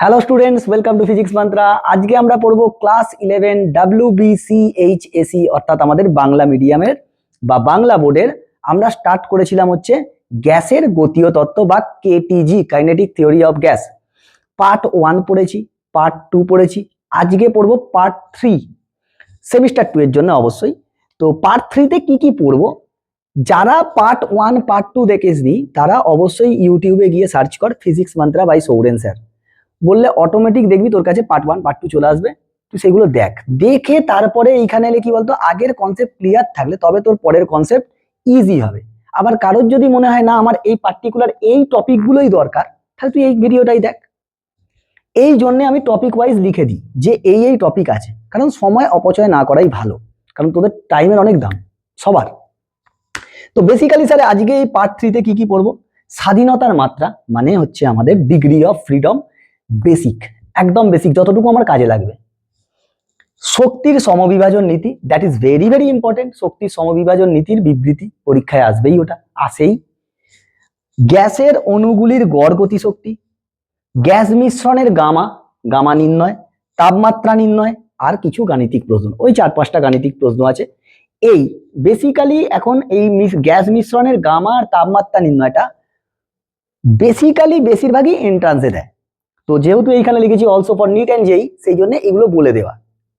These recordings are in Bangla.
Hello students, welcome to physics mantra. আজকে আমরা পড়বো ক্লাস 11 WBCHSE অর্থাৎ আমাদের বাংলা মিডিয়ামের বা বাংলা বোর্ডের। আমরা স্টার্ট করেছিলাম হচ্ছে গ্যাসের গতীয় তত্ত্ব বা KTG, kinetic theory of gas. Part 1 পড়েছি, পার্ট 2 পড়েছি, আজকে পড়বো পার্ট 3 সেমিস্টার 2 এর জন্য অবশ্যই। তো পার্ট 3 তে কি পড়বো, যারা পার্ট 1 পার্ট 2 দেখেসনি তারা অবশ্যই ইউটিউবে গিয়ে সার্চ কর physics Mantra by Souren sir, বললে অটোমেটিক দেখবি তোর কাছে পার্ট 1 পার্ট 2 চলে আসবে। তুই সেগুলো দেখে তারপরে এইখানে এলে কি বলতো, আগের কনসেপ্ট ক্লিয়ার থাকলে তবে তোর পরের কনসেপ্ট ইজি হবে। আবার কারোর যদি মনে হয় না আমার এই পার্টিকুলার এই টপিকগুলোই দরকার, তাহলে তুই এই ভিডিওটাই দেখ। এই জন্য আমি টপিক ওয়াইজ লিখে দিই যে এই টপিক আছে, কারণ সময় অপচয় না করাই ভালো, কারণ তোদের টাইমের অনেক দাম সবার। তো বেসিক্যালি স্যার আজকে এই পার্ট 3 তে কি পড়বো, স্বাধীনতার মাত্রা মানে হচ্ছে আমাদের ডিগ্রি অফ ফ্রিডম, বেসিক, একদম বেসিক, যতটুকু আমার কাজে লাগবে। শক্তির সমবিভাজন নীতি, that is very very important. শক্তির সমবিভাজন নীতির বিবৃতি পরীক্ষায় আসবেই, ওটা আসেই। গ্যাসের অণুগুলির গড় গতিশক্তি, গ্যাস মিশ্রণের গামা নির্ণয়, তাপমাত্রা নির্ণয়, আর কিছু গাণিতিক প্রশ্ন, ওই 4-5টা গাণিতিক প্রশ্ন আছে। এই বেসিক্যালি এখন এই গ্যাস মিশ্রণের গামা আর তাপমাত্রা নির্ণয়টা বেসিক্যালি বেশিরভাগই এন্ট্রান্সে দেয়। তো যেহেতু এইখানে লিখেছি অলসো ফর নিট অ্যান্ড জেই, সেই জন্য এগুলো বলে দেওয়া,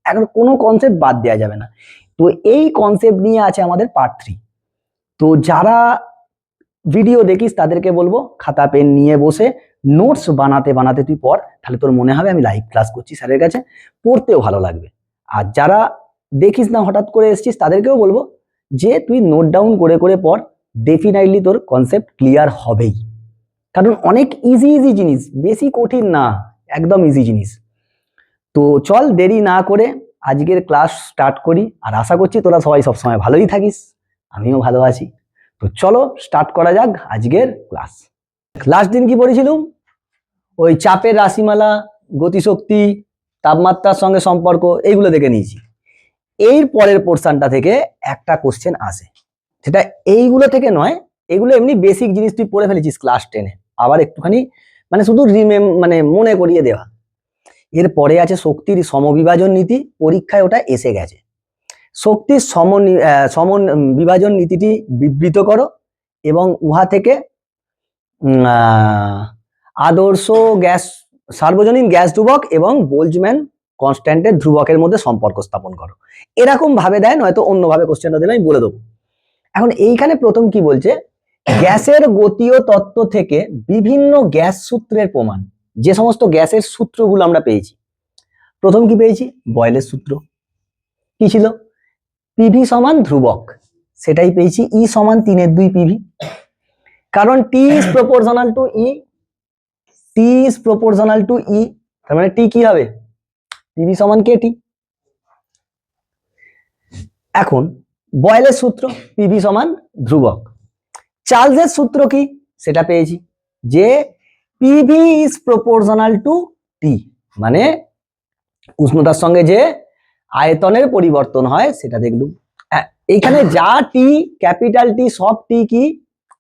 এখন কোনো কনসেপ্ট বাদ দেওয়া যাবে না। তো এই কনসেপ্ট নিয়ে আছে আমাদের পার্ট 3। তো যারা ভিডিও দেখিস তাদেরকে বলবো খাতা পেন নিয়ে বসে নোটস বানাতে বানাতে তুই পড়, তাহলে তোর মনে হবে আমি লাইভ ক্লাস করছি স্যারের কাছে, পড়তেও ভালো লাগবে। আর যারা দেখিস না, হঠাৎ করে এসছিস, তাদেরকেও বলবো যে তুই নোট ডাউন করে করে পড়, ডেফিনেটলি তোর কনসেপ্ট ক্লিয়ার হবেই। কারণ অনেক ইজি ইজি জিনিস, বেশি কঠিন না, একদম ইজি জিনিস। তো চল দেরি না করে আজকের ক্লাস স্টার্ট করি, আর আশা করছি তোরা সবাই সবসময় ভালোই থাকিস, আমিও ভালো আছি। তো চলো স্টার্ট করা যাক আজকের ক্লাস। লাস্ট দিন কি পড়েছিলাম, ওই চাপের রাশিমালা, গতিশক্তি, তাপমাত্রার সঙ্গে সম্পর্ক, এইগুলো দেখে নিয়েছি। এর পরের পোর্শনটা থেকে একটা কোশ্চেন আসে, সেটা এইগুলো থেকে নয়, এগুলো এমনি বেসিক জিনিস তুই পড়ে ফেলেছিস ক্লাস 10-এ, আবার একটুখানি মানে শুধু মানে মনে করিয়ে দেওয়া। এর পরে আছে শক্তির সমবিভাজন নীতি, পরীক্ষায় ওটা এসে গেছে। শক্তির বিভাজন নীতিটি বিবৃত করো এবং উহা থেকে আদর্শ গ্যাস সার্বজনীন গ্যাস ধ্রুবক এবং বোলজম্যান কনস্ট্যান্টের ধ্রুবকের মধ্যে সম্পর্ক স্থাপন করো। এরকম ভাবে দেয়, নয়তো অন্যভাবে কোশ্চেনটা দেবে, আমি বলে দেবো। এখন এইখানে প্রথম কি বলছে, গ্যাসের গতীয় তত্ত্ব থেকে বিভিন্ন গ্যাস সূত্রের প্রমাণ, যে সমস্ত গ্যাসের সূত্রগুলো আমরা পেয়েছি। প্রথম কি পেয়েছি, বয়েলের সূত্র। কি ছিল, পিভি সমান ধ্রুবক, সেটাই পেয়েছি। ই সমান 3/2 পিভি, কারণ T is proportional to E, T is proportional to E, তার মানে টি কি হবে, পিভি সমান কেটি। এখন বয়েলের সূত্র, পিভি সমান ধ্রুবক। চার্লসের সূত্র কি, সেটা পেয়েছি, যে পিভি ইজ প্রপোর্শনাল টু টি, মানে উষ্ণতার সঙ্গে যে আয়তনের পরিবর্তন হয় সেটা দেখলুম। এইখানে যা টি, ক্যাপিটাল টি, সব টি কি,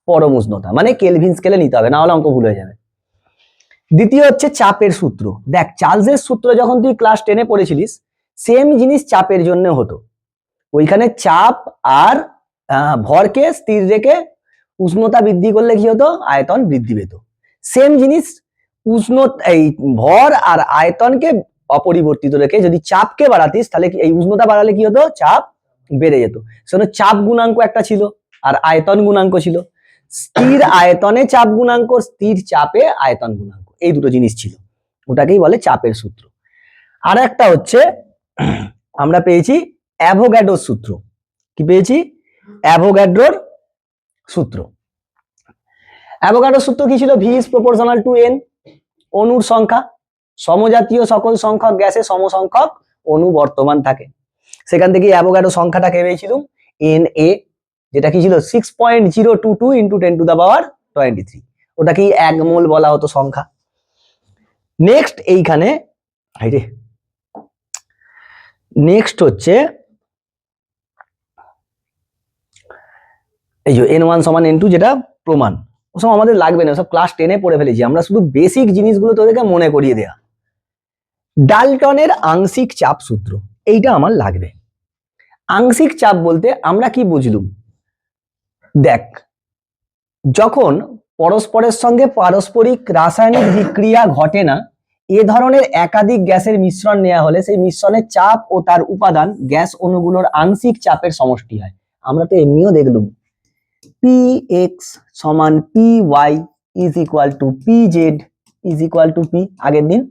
পরম উষ্ণতা, মানে কেলভিন স্কেলে নিতে হবে, না হলে অঙ্ক ভুল হয়ে যাবে। দ্বিতীয় হচ্ছে চাপের সূত্র। দেখ, চার্লসের সূত্র যখন তুই ক্লাস 10-এ পড়েছিলিস, সেম জিনিস চাপের জন্য হতো। ওইখানে চাপ আর ভরকে স্থির রেখে উষ্ণতা বৃদ্ধি করলে কি হতো, আয়তন বৃদ্ধি পেত। সেম জিনিস এই ভর আর আয়তনকে অপরিবর্তিত রেখে যদি চাপকে বাড়াতিস, তাহলে এই উষ্ণতা বাড়ালে কি হতো, চাপ বেড়ে যেত। সেজন্য চাপ গুণাঙ্ক একটা ছিল আর আয়তন গুণাঙ্ক ছিল। স্থির আয়তনে চাপ গুণাঙ্ক, স্থির চাপে আয়তন গুণাঙ্ক, এই দুটো জিনিস ছিল, ওটাকেই বলে চাপের সূত্র। আর একটা হচ্ছে আমরা পেয়েছি অ্যাভোগাড্রোর সূত্র। কি পেয়েছি, অ্যাভোগাড্রোর সূত্র। অ্যাভোগাড্রোর সূত্র কি ছিল, V is proportional two N, অণুর সংখ্যা, সমজাতীয় সকল সংখ্যক গ্যাসে সমসংখ্যক অণু বর্তমান থাকে। সেখান থেকে অ্যাভোগাড্রো সংখ্যাটাকে পেয়েছিলাম এন এ, যেটা কি ছিল 6.022 × 10⁻23, ওটাকেই 1 মোল বলা হতো সংখ্যা। নেক্সট এইখানে নেক্সট হচ্ছে এই যে N1 = N2, যেটা প্রমাণ, ওসব আমাদের লাগবে না, সব ক্লাস 10-এ পড়ে ফেলেছি আমরা, শুধু বেসিক জিনিসগুলো তোদেরকে মনে করিয়ে দেয়া। ডালটনের আংশিক চাপ সূত্র, এইটা আমার লাগবে। আংশিক চাপ বলতে আমরা কি বুঝলুম? দেখ, যখন পরস্পরের সঙ্গে পারস্পরিক রাসায়নিক বিক্রিয়া ঘটে না, এ ধরনের একাধিক গ্যাসের মিশ্রণ নেওয়া হলে সেই মিশ্রণের চাপ ও তার উপাদান গ্যাস অণুগুলোর আংশিক চাপের সমষ্টি হয়। আমরা তো এমনিও দেখলুম পি এক্স সমান P Y is equal to P Z is equal to P, আগের দিন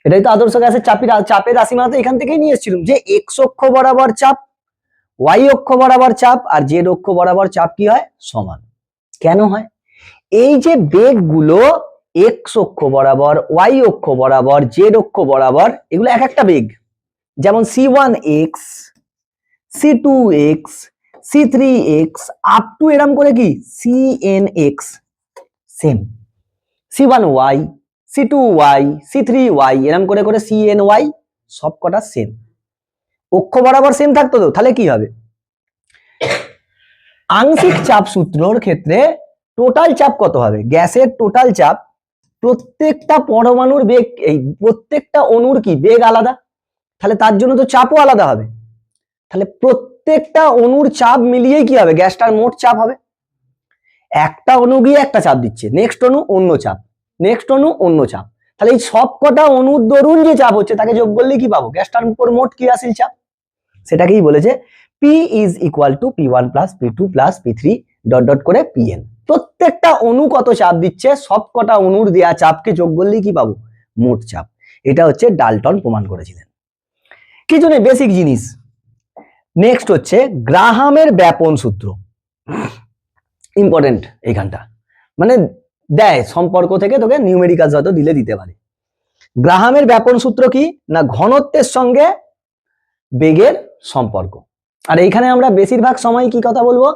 এটাই তো আদর্শ গ্যাসের চাপের রাশিমালা, তো এখান থেকেই নিয়ে এসেছিলাম যে এক্স অক্ষ বরাবর চাপ, ওয়াই অক্ষ বরাবর চাপ আর জেড অক্ষ বরাবর চাপ কি হয়? সমান। কেন হয়? এই যে বেগগুলো এক্স অক্ষ বরাবর, ওয়াই অক্ষ বরাবর, জেড অক্ষ বরাবর, এগুলো এক একটা বেগ, যেমন c1x, c2x, c3x up to এরম করে কি cnx, same c1y, c2y, c3y এরম করে করে cny, সব কটা সেম, অক্ষ বরাবর সেম থাকতো তো, তাহলে কি হবে? আংশিক চাপ সূত্রর ক্ষেত্রে টোটাল চাপ কত হবে? গ্যাসের টোটাল চাপ, প্রত্যেকটা পরমাণুর বেগ, এই প্রত্যেকটা অণুর কি বেগ আলাদা, তাহলে তার জন্য তো চাপও আলাদা হবে, তাহলে প্রত্যেকটা অণুর চাপ মিলিয়ে কি হবে? গ্যাসটার মোট চাপ হবে। একটা অণু গিয়ে একটা চাপ দিচ্ছে, নেক্সট অণু অন্য চাপ, নেক্সট অণু অন্য চাপ, তাহলে এই সবকটা অণুর দরুন যে চাপ হচ্ছে তাকে যোগ করলে কি পাবো? গ্যাসটার উপর মোট ক্রিয়াশীল চাপ। সেটাকেই বলেছে P is equal two P1 plus P2 plus P3 dot dot করে Pn। প্রত্যেকটা অণু কত চাপ দিচ্ছে, সবকটা অণুর দেয়া চাপকে যোগ করলেই কি পাবো? মোট চাপ। এটা হচ্ছে ডাল্টন প্রমাণ করেছিলেন। কিছু নেই, বেসিক জিনিস। নেক্সট হচ্ছে গ্রাহামের ব্যাপন সূত্র, ইম্পর্টেন্ট এইখানটা, মানে দেয় সম্পর্ক থেকে তোকে নিউমেরিক্যাল হয়তো দিলে দিতে পারে। গ্রাহামের ব্যাপন সূত্র কি না, ঘনত্বের সঙ্গে বেগের সম্পর্ক। আর এইখানে আমরা বেশিরভাগ সময় কি কথা বলবো?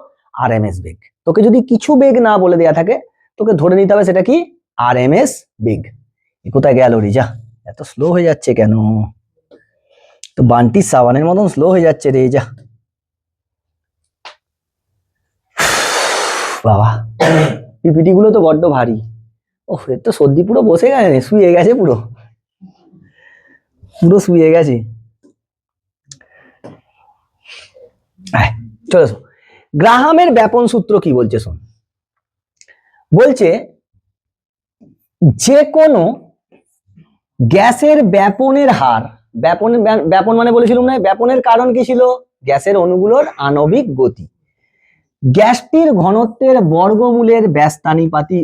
আরএমএস বেগ। তোকে যদি কিছু বেগ না বলে দেয়া থাকে, তোকে ধরে নিতে হবে সেটা কি? আরএমএস বেগ। কোথায় গেল রে? যা, এত স্লো হয়ে যাচ্ছে কেন? তো বান্টি সাবানের মতন স্লো হয়ে যাচ্ছে রে, যা বাবা। পিপিটি গুলো তো বড্ড ভারী। ওহ, এর তো সর্দি পুরো বসে গেছে, শুয়ে গেছে, পুরো পুরো শুয়ে গেছে। চলো, গ্রাহামের ব্যাপন সূত্র কি বলছে শোন। বলছে যে কোনো গ্যাসের ব্যাপনের হার, ব্যাপন মানে বলেছিলাম না, ব্যাপনের কারণ কি ছিল? গ্যাসের অণুগুলোর আণবিক গতি। গ্যাসটির ঘনত্বের বর্গমূলের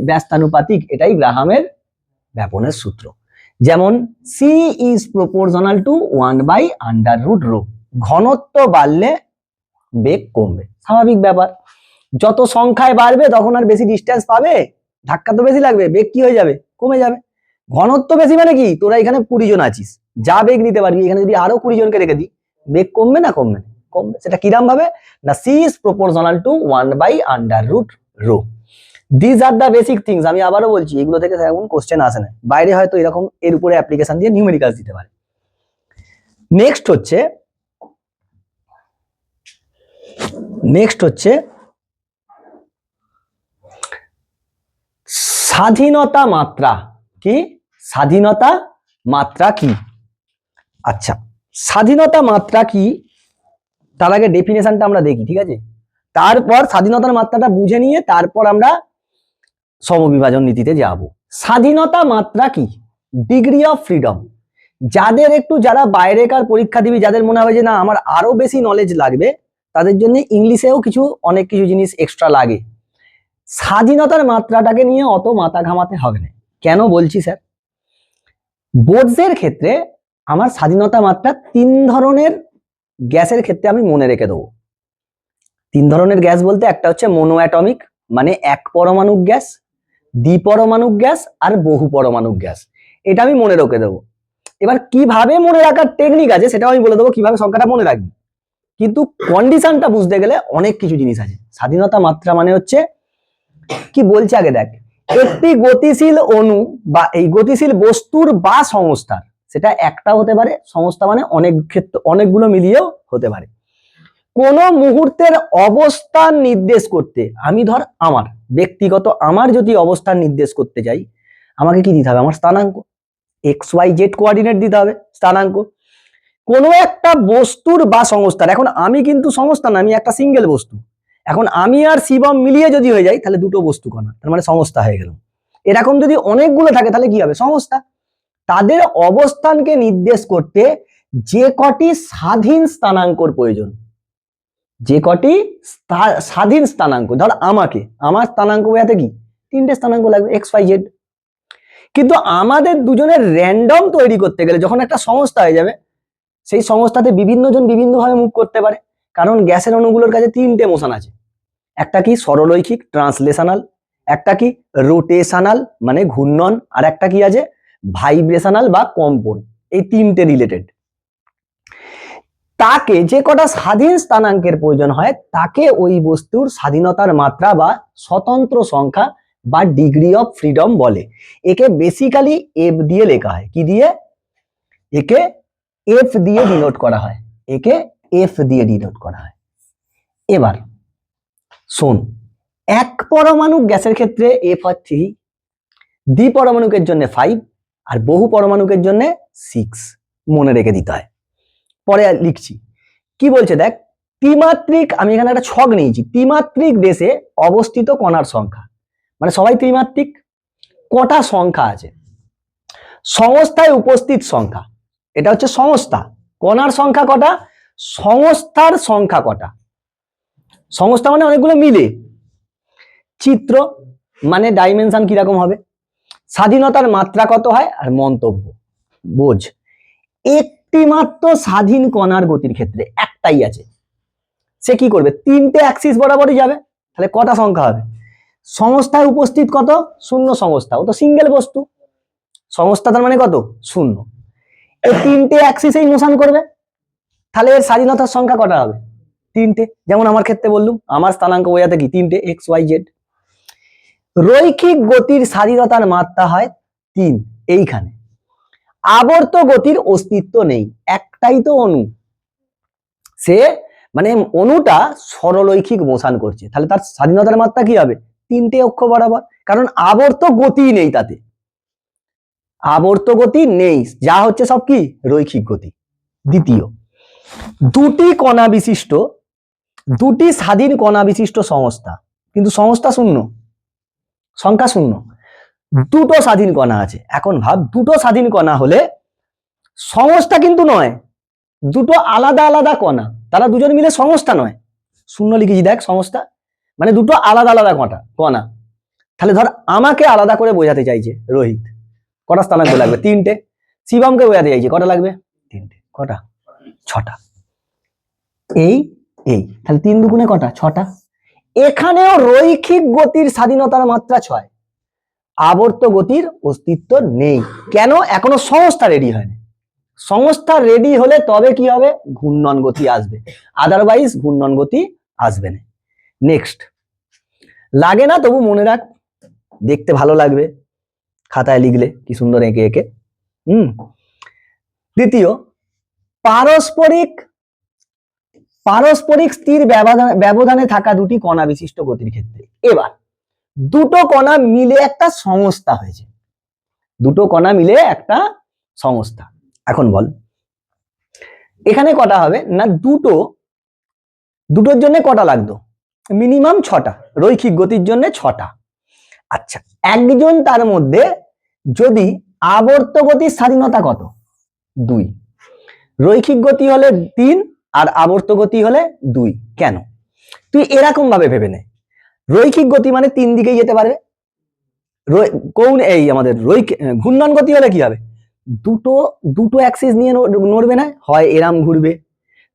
ব্যস্তানুপাতিক, এটাই গ্রাহামের ব্যাপনের সূত্র। যেমন C is proportional to 1/√ρ। ঘনত্ব বাড়লে বেগ কমবে, স্বাভাবিক ব্যাপার। যত সংখ্যায় বাড়বে তখন আর বেশি ডিস্টেন্স পাবে, ধাক্কা তো বেশি লাগবে, বেগ কি হয়ে যাবে? কমে যাবে। ঘনত্ব বেশি মানে কি, তোরা এখানে 20 জন আছিস, যা বেগ নিতে পারবি, এখানে যদি আরো 20 জনকে রেখে দিই, বেগ কমবে না কমবে? কমবে। সেটা কিরাম ভাবে না, C is proportional to 1/√ρ। This are the basic things. আমি আবারও বলছি, এগুলো থেকে এমন কোশ্চেন আসে না, বাইরে হয়তো এরকম এর উপরে অ্যাপ্লিকেশন দিয়ে নিউমেরিক্যালস দিতে পারে। নেক্সট হচ্ছে স্বাধীনতা মাত্রা কি? স্বাধীনতা মাত্রা কি? আচ্ছা, স্বাধীনতা মাত্রা কি তার আগে ডেফিনেশনটা আমরা দেখি, ঠিক আছে? তারপর স্বাধীনতার মাত্রাটা বুঝে নিয়ে তারপর আমরা সমবিভাজন নীতিতে যাব। স্বাধীনতা মাত্রা কি? Degree of freedom. যারা বাইরেকার পরীক্ষা দিবি, যাদের মনে হবে যে না আমার আরো বেশি নলেজ লাগবে, তাদের জন্য ইংলিশেও অনেক কিছু জিনিস এক্সট্রা লাগে। স্বাধীনতার মাত্রাটাকে নিয়ে অত মাথা ঘামাতে হবে না। কেন বলছি স্যার? বোর্ডসের ক্ষেত্রে আমার স্বাধীনতা মাত্রা 3 ধরনের গ্যাসের ক্ষেত্রে আমি মনে রেখে দেবো। 3 ধরনের গ্যাস বলতে একটা হচ্ছে মোনো অ্যাটমিক, মানে এক পরমাণুক গ্যাস, দ্বিপরমাণুক গ্যাস আর বহু পরমাণুক গ্যাস। এটা আমি মনে রেখে দেবো। এবার কিভাবে মনে রাখার টেকনিক আছে সেটাও আমি বলে দেবো, কিভাবে সংখ্যাটা মনে রাখবি। কিন্তু কন্ডিশনটা বুঝতে গেলে অনেক কিছু জিনিস আছে। স্বাধীনতা মাত্রা মানে হচ্ছে কি বলছে আগে দেখ, একটি গতিশীল অণু বা এই গতিশীল বস্তুর বা সংস্থার, সেটা একটা হতে পারে, সংস্থা মানে অনেক ক্ষেত্রে অনেকগুলো মিলিয়েও হতে পারে, কোন মুহূর্তের অবস্থান নির্দেশ করতে, আমি ধর আমার ব্যক্তিগত আমার যদি অবস্থান নির্দেশ করতে চাই, আমাকে কি দিতে হবে? আমার স্থানাঙ্ক। XYZ কোঅর্ডিনেট দিতে হবে, স্থানাঙ্ক। কোনো একটা বস্তুর বা সংস্থার, এখন আমি কিন্তু সংস্থা না, আমি একটা সিঙ্গেল বস্তু। এখন আমি আর শিবম মিলিয়ে যদি হয়ে যায় তাহলে দুটো বস্তু কণা, তার মানে সংস্থা হয়ে গেল। এরকম যদি অনেকগুলো থাকে তাহলে কি হবে? সংস্থা। তাদের অবস্থানকে নির্দেশ করতে যে কটি স্বাধীন স্থানাঙ্কর প্রয়োজন, যে কটি স্বাধীন স্থানাঙ্ক, ধর আমার স্থানাঙ্ক বোঝাতে কি 3টে স্থানাঙ্ক লাগবে XYZ। কিন্তু আমাদের দুজনের র্যান্ডম তৈরি করতে গেলে যখন একটা সংস্থা হয়ে যাবে, সেই সংস্থাতে বিভিন্ন জন বিভিন্ন ভাবে মুভ করতে পারে, কারণ গ্যাসের অণুগুলোর কাছে 3টে মোশন আছে। একটা কি সরলরৈখিক ট্রান্সলেশনাল, একটা কি রোটেশনাল মানে ঘূর্ণন, আর একটা কি আছে ভাইব্রেশনাল বা কম্পন। এই 3টে রিলেটেড। তাকে যে কটা স্বাধীন স্থানাঙ্কের প্রয়োজন হয় তাকে ওই বস্তুর স্বাধীনতার মাত্রা বা স্বতন্ত্র সংখ্যা বা ডিগ্রি অফ ফ্রিডম বলে। একে বেসিক্যালি এফ দিয়ে লেখা হয়। কি দিয়ে? একে এফ দিয়ে ডিনোট করা হয়, একে এফ দিয়ে ডিনোট করা হয়। এবার শোন, এক পরমাণু গ্যাসের ক্ষেত্রে এফ হয় 3, দ্বিপরমাণুকের জন্য 5, আর বহু পরমাণুকের জন্য 6। মনে রেখে দিতে হয়। পরে লিখছি কি বলছে দেখ, ত্রিমাত্রিক, আমি এখানে একটা ছক নিয়েছি, ত্রিমাত্রিক দেশে অবস্থিত কণার সংখ্যা, মানে সবাই ত্রিমাত্রিক। কটা সংখ্যা আছে? সংস্থায় উপস্থিত সংখ্যা, এটা হচ্ছে সংস্থা। কণার সংখ্যা কটা? সংস্থার সংখ্যা কটা? সংস্থা মানে অনেকগুলো মিলে। চিত্র মানে ডাইমেনশন কিরকম হবে, স্বাধীনতার মাত্রা কত হয়, আর মন্তব্য। বোঝ, একটি মাত্র স্বাধীন কণার গতির ক্ষেত্রে একটাই আছে, সে কি করবে? 3টে অ্যাক্সিস বরাবরই যাবে। তাহলে কটা সংখ্যা হবে? সংস্থায় উপস্থিত কত? 0 সংস্থা, ও তো সিঙ্গেল বস্তু। সংস্থা তার মানে কত? 0। এই 3টে অ্যাক্সিসেই মোশন করবে, তাহলে এর স্বাধীনতার সংখ্যা কটা হবে? 3টে। যেমন আমার ক্ষেত্রে বললুম, আমার স্থানাঙ্ক বোঝাতে কি 3টে XYZ। রৈখিক গতির স্বাধীনতার মাত্রা হয় 3 এইখানে। আবর্ত গতির অস্তিত্ব নেই, একটাই তো অণু, সে মানে অণুটা সরলরৈখিক মোশন করছে, তাহলে তার স্বাধীনতার মাত্রা কি হবে? 3টে অক্ষ বরাবর, কারণ আবর্ত গতি নেই তাতে, আবর্ত গতি নেই, যা হচ্ছে সব কি রৈখিক গতি। দ্বিতীয়, দুটি কণা বিশিষ্ট, দুটি স্বাধীন কণা বিশিষ্ট সংস্থা, কিন্তু সংস্থা 0, সংখ্যা 0, দুটো স্বাধীন কণা আছে। এখন ভাব, দুটো স্বাধীন কণা হলে সংস্থা কিন্তু নয়, দুটো আলাদা আলাদা কণা, তারা দুজন মিলে সংস্থা নয়। 0 লিখেছি দেখ, সংস্থা মানে দুটো আলাদা আলাদা কণা। তাহলে ধর আমাকে আলাদা করে বোঝাতে চাইছে রোহিত, কটা স্থানাঙ্ক লাগবে? 3টে। শিবমকে বোঝাতে চাইছে, কটা লাগবে? 3টে। কটা? 6টা। এই এই তাহলে 3 দুগুণে কটা? 6টা। এখানেও রৈখিক গতির স্বাধীনতার মাত্রা 6, আবর্ত গতির অস্তিত্ব নেই। কেন? এখনো সংস্থা রেডি হয়নি। সংস্থা রেডি হলে তবে কি হবে? ঘূর্ণন গতি আসবে, আদারওয়াইজ ঘূর্ণন গতি আসবে না। নেক্সট, লাগে না তবু মনে রাখ, দেখতে ভালো লাগবে খাতায় লিখলে, কি সুন্দর এঁকে এঁকে। দ্বিতীয়, পারস্পরিক স্থির ব্যবধানে থাকা দুটি কণা বিশিষ্ট গতির ক্ষেত্রে। এবার দুটো কণা মিলে একটা সংস্থা হয়েছে, দুটো কণা মিলে একটা সংস্থা। এখন বল এখানে কটা হবে না? দুটোর জন্য কটা লাগতো? মিনিমাম 6টা, রৈখিক গতির জন্য 6টা। আচ্ছা, একজন তার মধ্যে যদি আবর্ত গতির স্বাধীনতা কত? 2, রৈখিক গতি হলে 3 আর আবর্ত গতি হলে 2। কেন? তুই এরকম ভাবে ভেবে নে, রৈখিক গতি মানে 3 দিকেই যেতে পারবে। কোন এই আমাদের ঘূর্ণন গতি হলে কি হবে? দুটো অ্যাক্সিস নিয়ে নড়বে না, হয় এরাম ঘুরবে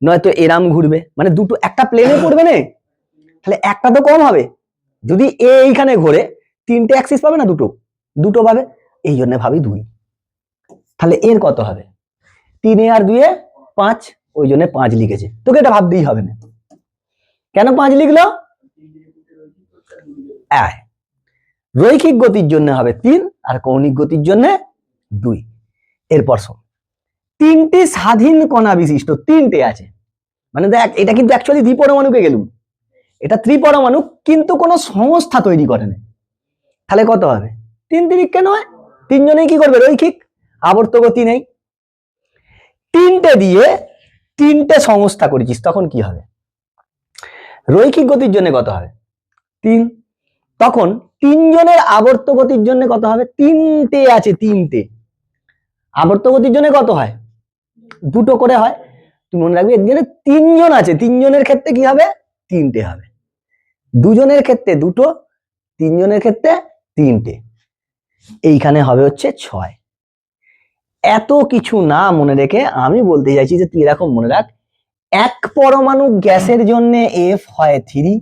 নয়তো এরাম ঘুরবে, মানে দুটো একটা প্লেনে পড়বে না, তাহলে একটা তো কম হবে। যদি এইখানে ঘোরে 3টে অ্যাক্সিস পাবে না, দুটো পাবে, এই জন্য ভাবি 2। তাহলে এর কত হবে? 3 আর 2 5, ওই জন্য 5 লিখেছে। তোকে এটা ভাবতেই হবে না। কেন 5 লিখলো? রৈখিক গতির জন্য হবে 3 আর কৌণিক গতির জন্য 2। এরপর শোন, 3টি স্বাধীন কণা বিশিষ্ট, 3টে আছে, মানে দেখ এটা কিন্তু অ্যাকচুয়ালি দ্বিপরমাণুকে গেলুম, এটা ত্রিপরমাণু, কিন্তু কোনো সংস্থা তৈরি করে না। তাহলে কত হবে? 3 3 কেন হয়? 3 জনেই কি করবে? রৈখিক। আবর্ত গতি নেই, তিনটে দিয়ে তিনটে সংস্থা করেছিস, তখন কি হবে? রৈখিক গতির জন্য কত হবে? 3। তখন তিনজনের আবর্ত গতির জন্য কত হবে? তিনটে আছে, তিনটে। আবর্ত গতির জন্য কত হয়? দুটো করে হয়। তুমি মনে রাখবে, এর জন্য তিনজন আছে, তিনজনের ক্ষেত্রে কি হবে? তিনটে হবে। দুজনের ক্ষেত্রে দুটো, তিনজনের ক্ষেত্রে তিনটে। এইখানে হবে হচ্ছে 6। এত কিছু না মনে রেখে আমি বলতে চাইছি যে তুই এরকম মনে রাখ, এক পরমাণু গ্যাসের জন্য F হয় 3,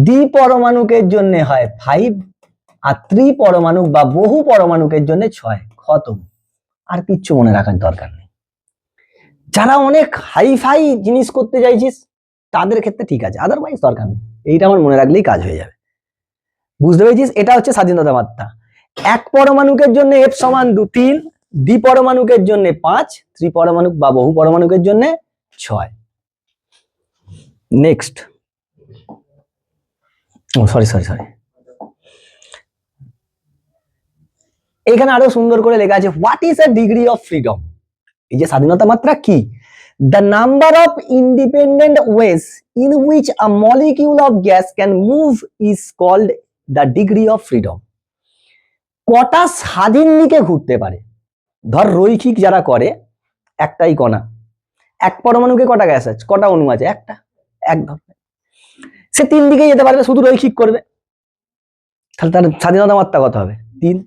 দ্বি পরমাণুকের জন্য হয় 5, আর ত্রি পরমাণু বা বহু পরমাণুকের জন্য 6। খতম। আর কিচ্ছু মনে রাখার দরকার নেই। যারা অনেক হাইফাই জিনিস করতে চাইছিস তাদের ক্ষেত্রে ঠিক আছে, আদারওয়াইজ দরকার নেই। এইটা আমার মনে রাখলেই কাজ হয়ে যাবে। বুঝতে পেরেছিস? এটা হচ্ছে স্বাধীনতা মাত্রা। এক পরমাণুকের জন্য F সমান 2, 3, দ্বি পরমাণুকের জন্য 5, ত্রি পরমাণু বা বহু পরমাণুকের জন্য 6। নেক্সট, সরি, এখানে আরো সুন্দর করে লেখা আছে, what is a degree of freedom? এই যে স্বাধীনতা মাত্রা কি? The number of independent ways in which a molecule of gas can move is called the degree of freedom. কটা স্বাধীন দিকে ঘুরতে পারে? ধর রৈখিক যারা করে, একটাই কণা, এক পরমাণুকে কটা গ্যাস আছে, কটা অণু আছে? একটা, এক ধরনের। সে 3 দিকে যেতে পারবে, শুধু রৈখিক করবে, তাহলে তার স্বাধীনতা মাত্রা কত হবে? 3।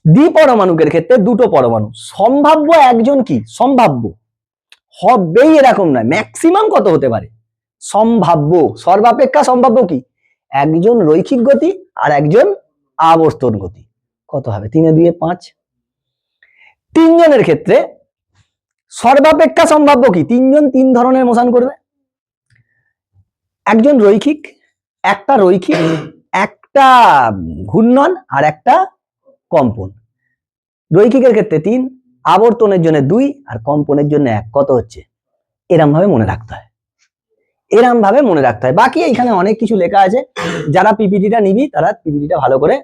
দ্বি পরমাণুকের ক্ষেত্রে দুটো পরমাণু, সম্ভাব্য একজন কি? সম্ভাব্য হবেই এরকম নয়, ম্যাক্সিমাম কত হতে পারে? সম্ভাব্য। সর্বাপেক্ষা সম্ভাব্য কি? একজন রৈখিক গতি আর একজন আবর্তন গতি। কত হবে? 3 এ 2 এ 5। তিনজনের ক্ষেত্রে সর্বাপেক্ষা সম্ভাব্য কি? তিনজন তিন ধরনের মোশন করবে, একজন রৈখিক, একটা রৈখিক, একটা ঘূর্ণন আর একটা কম্পন। রৈখিকের ক্ষেত্রে 3, আবর্তনের জন্য 2 আর কম্পনের জন্য 1। কত হচ্ছে? এরম ভাবে মনে রাখতে হয়, এরম ভাবে মনে রাখতে হয়। বাকি এখানে অনেক কিছু লেখা আছে, যারা পিপিটিটা নিবি তারা পিপিটিটা ভালো করে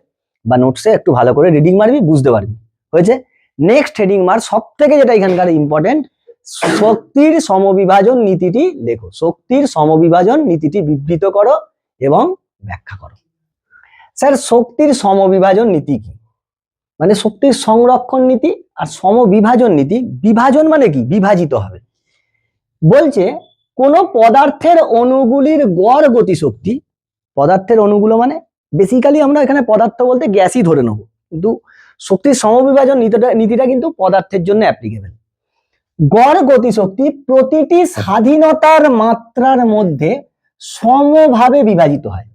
বা নোটসে একটু ভালো করে রিডিং মারবি, বুঝতে পারবি। হয়েছে? নেক্সট হেডিং মার, সব থেকে যেটা এখানকার ইম্পর্টেন্ট, শক্তির সমবিভাজন নীতিটি লেখো। শক্তির সমবিভাজন নীতিটি বিবৃত করো এবং ব্যাখ্যা করো। স্যার, শক্তির সমবিভাজন নীতি কি? মানে শক্তির সংরক্ষণ নীতি আর সমবিভাজন নীতি। বিভাজন মানে কি? বিভাজিত হবে। বলছে কোন পদার্থের অণুগুলির গড় গতিশক্তি, পদার্থের অণুগুলো মানে বেসিক্যালি আমরা এখানে পদার্থ বলতে গ্যাসই ধরে নেব, কিন্তু শক্তির সমবিভাজন নীতিটা কিন্তু পদার্থের জন্য অ্যাপ্লিকেবল। গড় গতিশক্তি প্রতিটি স্বাধীনতার মাত্রার মধ্যে সমভাবে বিভাজিত হয়।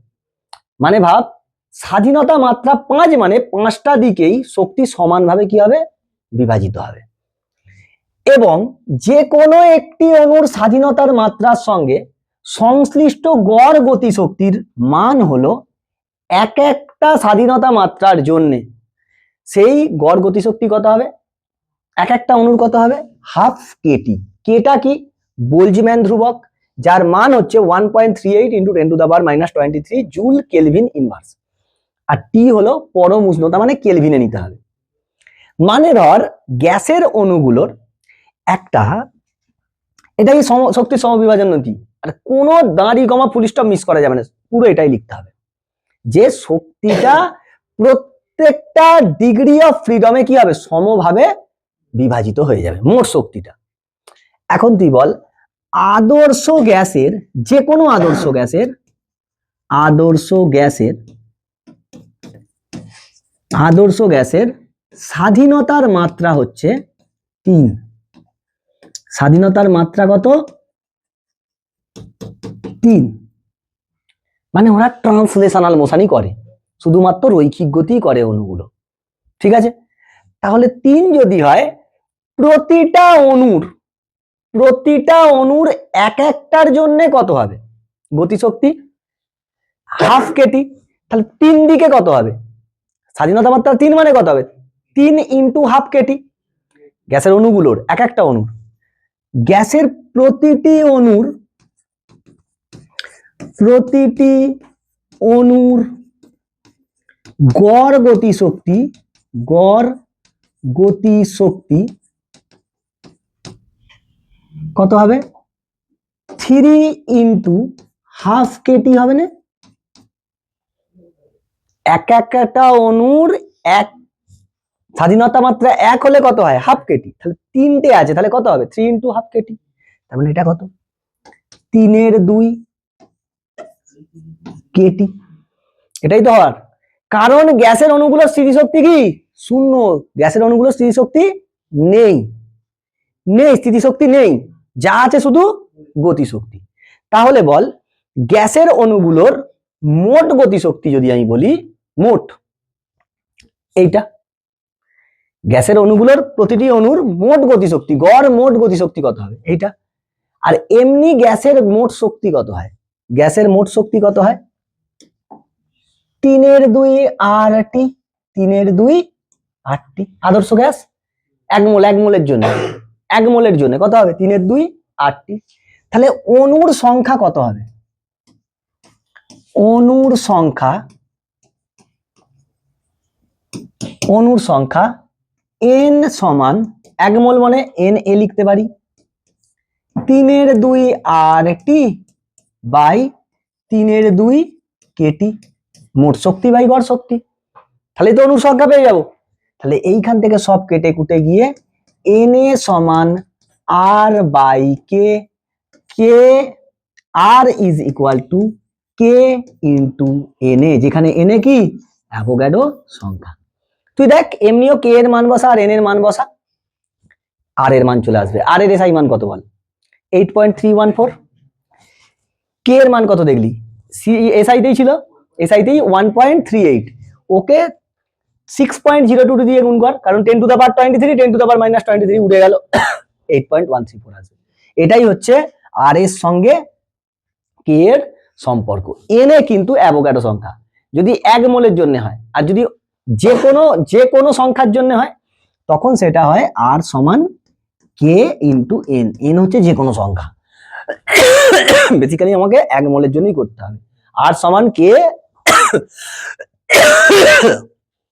মানে ভাব, স্বাধীনতা মাত্রা 5, মানে 5টা দিকেই শক্তি সমানভাবে কি হবে? বিভাজিত হবে। এবং যে কোনো একটি অণুর স্বাধীনতার মাত্রার সঙ্গে সংশ্লিষ্ট গড় গতিশক্তির মান হলো এক একটা স্বাধীনতা মাত্রার জন্য সেই গড় গতিশক্তি কত হবে? এক একটা অণুর কত হবে? Half Katie. কেটা কি? বোলজম্যান ধ্রুবক, যার মান হচ্ছে 1.38 × 10⁻⁻23 জুল কেলভিন ইনভার্স। আর টি হলো পরম উষ্ণতা, মানে কেলভিনে নিতে হবে। মানে ধর গ্যাসের অণুগুলোর একটা, এটাই শক্তির সমবিভাজন নীতি। আর কোনো দাঁড়ি কমা ফুল স্টপ মিস করা যাবে না, পুরো এটাই লিখতে হবে যে শক্তিটা প্রত্যেকটা ডিগ্রি অফ ফ্রিডমে কি হবে? সমভাবে বিভাজিত হয়ে যাবে মোট শক্তিটা। এখন তুই বল, আদর্শ গ্যাসের, যে কোনো আদর্শ গ্যাসের স্বাধীনতার মাত্রা হচ্ছে 3। স্বাধীনতার মাত্রা কত? 3। মানে ওরা ট্রান্সলেশনাল মোশনই করে, শুধুমাত্র রৈখিক গতিই করে অণুগুলো। ঠিক আছে? তাহলে 3 যদি হয়, প্রতিটা অণুর এক একটার জন্য কত হবে গতিশক্তি? Half Katie. তাহলে 3 দিকে কত হবে? স্বাধীনতা মাত্রা 3 মানে কত হবে? 3 × হাফ কেটি। গ্যাসের অণুগুলোর, এক একটা অণুর, গ্যাসের প্রতিটি অণুর গড় গতিশক্তি গতি শক্তি কত হবে 3 ইন্টু হাফ কেটি হবে না এক একটা অনুর এক স্বাধীনতা মাত্রা 1 হলে কত হয় হাফ কেটি তাহলে 3টে আছে তাহলে কত হবে 3 ইন্টু হাফ কেটি তার মানে এটা কত 3/2 কেটি এটাই তো হওয়ার কারণ গ্যাসের অণুগুলোর স্থিতিশক্তি কি শূন্য গ্যাসের অণুগুলোর স্থিতিশক্তি নেই স্থিতিশক্তি নেই যা আছে শুধু গতিশক্তি তাহলে বল গ্যাসের অণুগুলোর মোট গতিশক্তি যদি আমি বলি মোট এইটা গ্যাসের অণুগুলোর প্রতিটি অণুর মোট গতিশক্তি গড় মোট গতিশক্তি কত হবে এইটা আর এমনি গ্যাসের মোট শক্তি কত হয় গ্যাসের মোট শক্তি কত হয় 3/2 RT 3/2 RT আদর্শ গ্যাস 1 মোলের জন্য কত হবে 3/2 RT তাহলে অণুর সংখ্যা কত হবে অণুর সংখ্যা n সমান 1 মোল মানে Na লিখতে পারি 3/2 RT বাই 3/2 KT মোট শক্তি বাই গড় শক্তি তাহলে তো অণুর সংখ্যা পেয়ে যাব তাহলে এইখান থেকে সব কেটে কুটে গিয়ে Na সমান R by K K R is equal to K into Na যেখানে Na কি অ্যাভোগাড্রো সংখ্যা তুই দেখ এমনিও K এর মান বসা আর N এর মান বসা R এর মান চলে আসবে R এর SI মান কত বল 8.314 K এর মান কত দেখলি SI তেই ছিল SI তেই 1.38 ওকে 6.02 দিয়ে গুণ কর কারণ 10 to the power 23 10 to the পাওয়ার -23 উঠে গেল 8.134 আসবে এটাই হচ্ছে R এর সঙ্গে K এর সম্পর্ক Na কিন্তু অ্যাভোগাড্রো সংখ্যা যদি 1 মোলের জন্য হয় আর যদি যে কোনো সংখ্যার জন্য হয় তখন সেটা হয় R সমান K ইন্টু N N হচ্ছে যে কোনো সংখ্যা বেসিক্যালি আমাকে 1 মোলের জন্যই করতে হবে R সমান K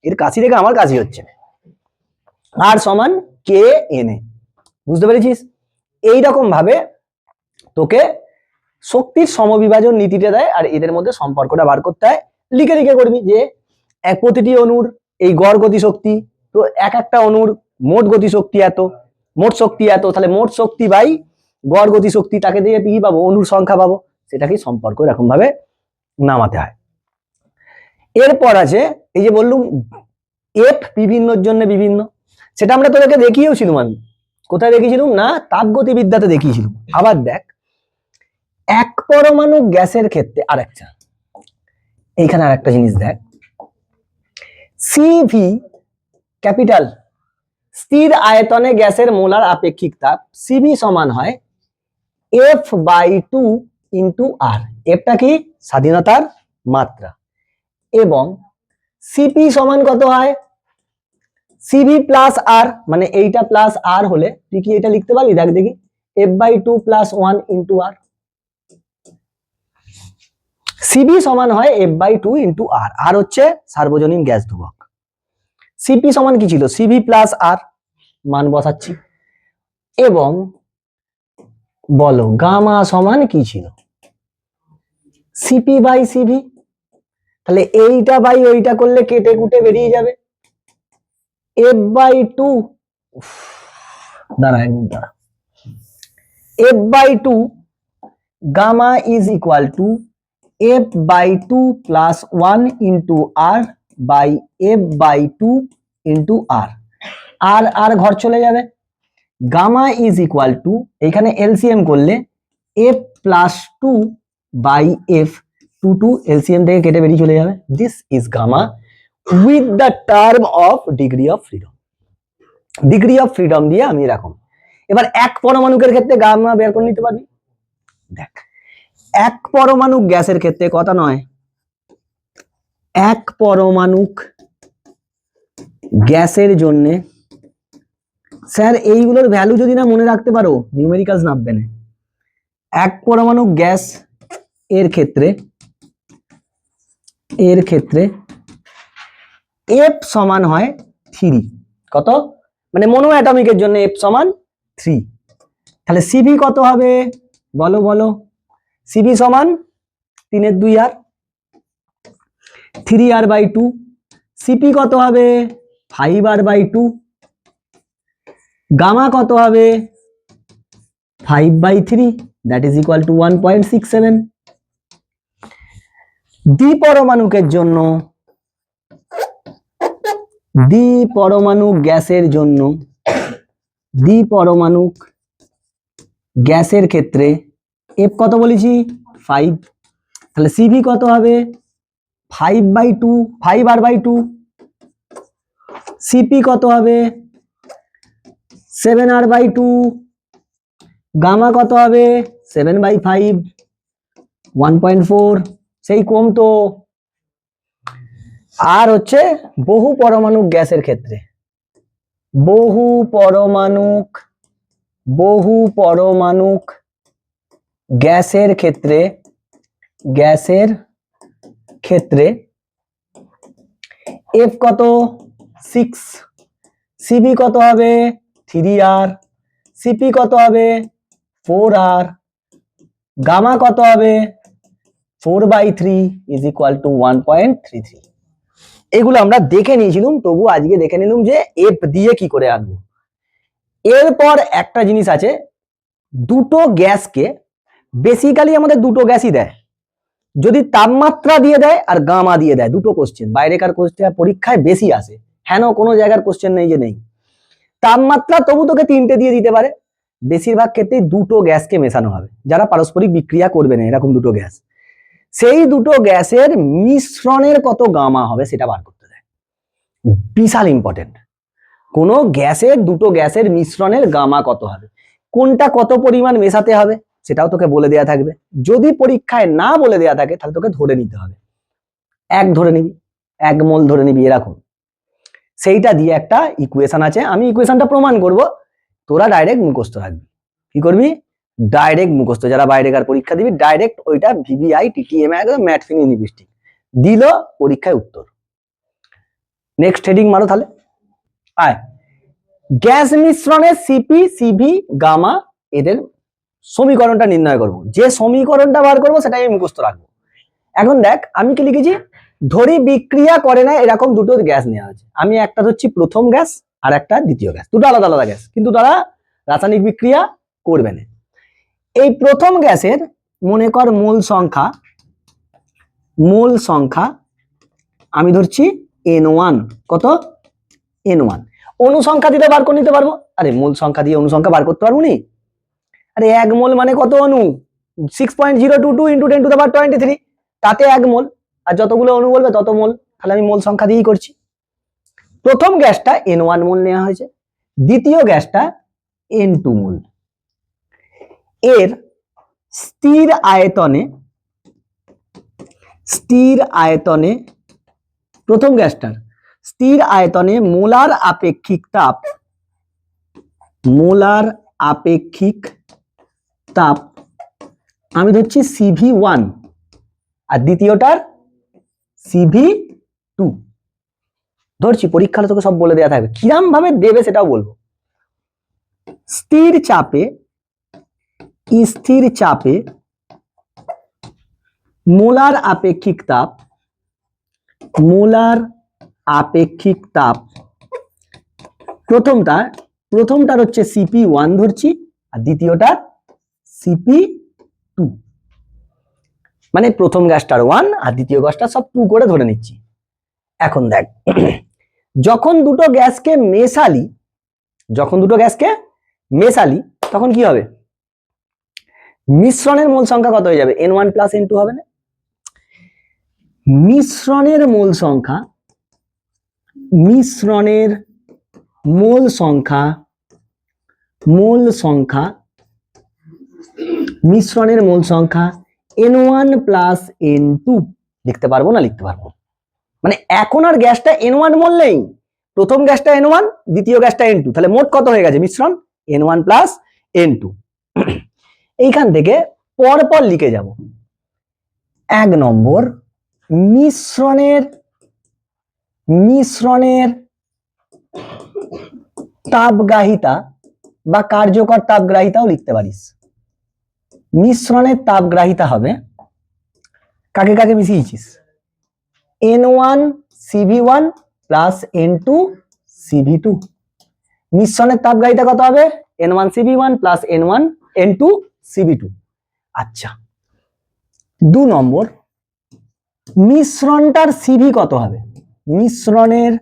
এর কাছে থেকে আমার কাছে হচ্ছে R সমান K Na বুঝতে পেরেছিস এইরকম ভাবে তোকে শক্তির সমবিভাজন নীতিটা দেয় আর এদের মধ্যে সম্পর্কটা বার করতে হয় লিখে করবি যে প্রতিটি অণুর এই গড় গতিশক্তি তো একটা অণুর মোট গতিশক্তি এত মোট শক্তি এত তাহলে মোট শক্তি বাই গড় গতিশক্তি তাকে দিয়ে কি পাবো অণুর সংখ্যা পাবো সেটাকে সম্পর্ক এরকম ভাবে নামাতে হয় এরপর আছে এই যে বললুম F বিভিন্নর জন্য বিভিন্ন সেটা আমরা তোদেরকে দেখিয়েওছিলাম আমি কোথায় দেখিয়েছিলাম না তাপগতিবিদ্যাতে দেখিয়েছিলাম আবার দেখ এক পরমাণু গ্যাসের ক্ষেত্রে আরেকটা এইখানে আরেকটা জিনিস দেখ CV ক্যাপিটাল স্থির আয়তনে গ্যাসের মোলার আপেক্ষিক তাপ CV সমান হয় F/2 ইন্টু R এফটা কি স্বাধীনতার মাত্রা এবং CP সমান কত হয় CV প্লাস R মানে এইটা প্লাস R হলে তুই কি এটা লিখতে পারবি দেখ দেখি F/2 plus 1 into R CV সমান হয় F/2 ইন্টু R আর হচ্ছে সার্বজনীন গ্যাস ধ্রুবক CP সমান কি ছিল CV প্লাস R মান বসাচ্ছি এবং বলো গামা সমান কি ছিল CP বাই CV তাহলে এইটা বাই ওইটা করলে কেটে কুটে বেরিয়ে যাবে F/2 দাঁড়া F/2 gamma is equal to F/2 plus 1 into R by F/2 into R আর ঘর চলে যাবে গামা ইজ ইকুয়াল টু এখানে এলসিএম করলে F plus 2 by F 2 LCM থেকে কেটে বেরিয়ে চলে যাবে this is gamma with the term of degree of freedom দিয়ে আমি এরকম এবার এক পরমাণুকের ক্ষেত্রে গামা বের করে নিতে পারবি দেখ এক পরমাণু গ্যাসের ক্ষেত্রে কথা নয় এক পরমাণুক গ্যাসের জন্য স্যার এইগুলোর ভ্যালু যদি না মনে রাখতে পারো নিউমেরিক্যালস নামবে না এক পরমাণু গ্যাস এর ক্ষেত্রে F সমান হয় 3 কত মানে মনো অ্যাটমিকের জন্য F সমান 3। তাহলে সিভি কত হবে বলো বলো, সিভি সমান 3/2R, 3R/2। সিপি কত হবে 5R/2। গামা কত হবে 5/3, দ্যাট ইজ ইকুয়াল টু 1.67। দ্বিপরমাণুকের জন্য, দ্বিপরমাণু গ্যাসের জন্য, দ্বিপরমাণুক গ্যাসের ক্ষেত্রে এফ কত বলেছি 5। তাহলে সিভি কত হবে 5/2, 5R/2। সিপি কত হবে 7R/2। গামা কত হবে 7/5, 1.4। সেই কম তো। আর হচ্ছে বহু পরমাণুক গ্যাসের ক্ষেত্রে, বহু পরমাণুক গ্যাসের ক্ষেত্রে, এফ কত 6, সিবি কত হবে 3R, সিপি কত হবে 4R, গামা কত হবে 4/3 ইজ ইকুয়াল টু 1.33। এগুলো আমরা দেখে নিয়েছিলাম, তবু আজকে দেখে নিলাম যে এফ দিয়ে কি করে আনবো। এরপর একটা জিনিস আছে, দুটো গ্যাসকে, বেসিক্যালি আমাদের দুটো গ্যাসই দেয়, যদি তাপমাত্রা দিয়ে দেয় আর গামা দিয়ে দেয়। দুটো কোশ্চেন বাইরেকার কোশ্চেন পরীক্ষায় বেশি আসে, হ্যাঁ কোনো জায়গার কোশ্চেন নেই যে নেই। তাপমাত্রা তবু তোকে 3টে দিয়ে দিতে পারে, বেশিরভাগ ক্ষেত্রেই দুটো গ্যাসকে মেশানো হবে, যারা পারস্পরিক বিক্রিয়া করবে না এরকম দুটো গ্যাস, সেই দুটো গ্যাসের মিশ্রণের কত গামা হবে সেটা বার করতে দেয়। বিশাল ইম্পর্টেন্ট। কোনো গ্যাসের, দুটো গ্যাসের মিশ্রণের গামা কত হবে, কোনটা কত পরিমাণ মেশাতে হবে সেটাও তোকে বলে দেয়া থাকবে। যদি পরীক্ষায় না বলে দেয়া থাকে তাহলে তোকে ধরে নিতে হবে, ধরে নিবি 1 মোল ধরে নিবি এরকম। সেইটা দিয়ে একটা ইকুয়েশন আছে, আমি ইকুয়েশনটা প্রমাণ করব, তোরা ডাইরেক্ট মুখস্থ রাখবি। কি করবি ডাইরেক্ট মুখস্থ, যারা বাইরেকার পরীক্ষা দিবি ডাইরেক্ট ওইটা ভিভিআই টিটিএম একদম ম্যাট ফিনি নিবিস্টিক দিল পরীক্ষায় উত্তর। নেক্সট হেডিং মারো তাহলে। আয়, গ্যাস মিশ্রণের সিপি সিভি গামা এদের সমীকরণটা নির্ণয় করব। যে সমীকরণটা বার করব সেটাই আমি মুখস্থ রাখবো। এখন দেখ আমি কি লিখেছি, ধরি বিক্রিয়া করে না এরকম দুটো গ্যাস নেওয়া আছে, আমি একটা ধরছি প্রথম গ্যাস আর একটা দ্বিতীয় গ্যাস, দুটো আলাদা আলাদা গ্যাস, কিন্তু তারা রাসায়নিক বিক্রিয়া করবে না। এই প্রথম গ্যাসের মনে কর মোল সংখ্যা আমি ধরছি N1, কত N1। অনুসংখ্যা দিতে বার করে নিতে পারবো, আরে মোল সংখ্যা দিয়ে অনুসংখ্যা বার করতে পারবো নি। আরে 1 মোল মানে কত অণু 6.022 × 10⁻23, তাতে 1 মোল, আর যতগুলো অণু বলবে তত মোল, তাহলে আমি মোল সংখ্যা দিয়েই করছি। প্রথম গ্যাসটা N1 মোল নেওয়া হয়েছে, দ্বিতীয় গ্যাসটা N2 মোল। এর স্থির আয়তনে প্রথম গ্যাসটার স্থির আয়তনে মোলার আপেক্ষিক তাপ আমি ধরছি CV1 আর দ্বিতীয়টার CV2 ধরছি। পরীক্ষাতে তোকে সব বলে দেওয়া থাকবে, কিরম ভাবে দেবে সেটাও বলবো। স্থির চাপে মোলার আপেক্ষিক তাপ প্রথমটার হচ্ছে CP1 ধরছি আর দ্বিতীয়টার CP2, মানে প্রথম গ্যাসটার 1 আর দ্বিতীয় গ্যাসটা সব 2 করে ধরে নিচ্ছি। এখন দেখ, যখন দুটো গ্যাসকে মেশালি তখন কি হবে, মিশ্রণের মোল সংখ্যা কত হয়ে যাবে N1 + N2 হবে না। মিশ্রণের মোল সংখ্যা N1 + N2 লিখতে পারবো না, লিখতে পারবো। মানে এখন আর গ্যাসটা N1 মোল নেই, প্রথম গ্যাসটা N1 দ্বিতীয় গ্যাসটা N2, তাহলে মোট কত হয়ে গেছে মিশ্রণ N1 + N2। এইখান থেকে পরপর লিখে যাব। 1 নম্বর, মিশ্রণের তাপগ্রাহিতা বা কার্যকর তাপগ্রাহিতাও লিখতে পারিস। মিশ্রণের তাপগ্রাহিতা হবে, কাকে কাকে মিশিয়েছিস, N1 CV1 plus N2 CV2। মিশ্রণের তাপগ্রাহিতা কত হবে, N1 CV1 plus N2 CV2। আচ্ছা, 2 নম্বর, মিশ্রণটার সিভি কত হবে, মিশ্রণের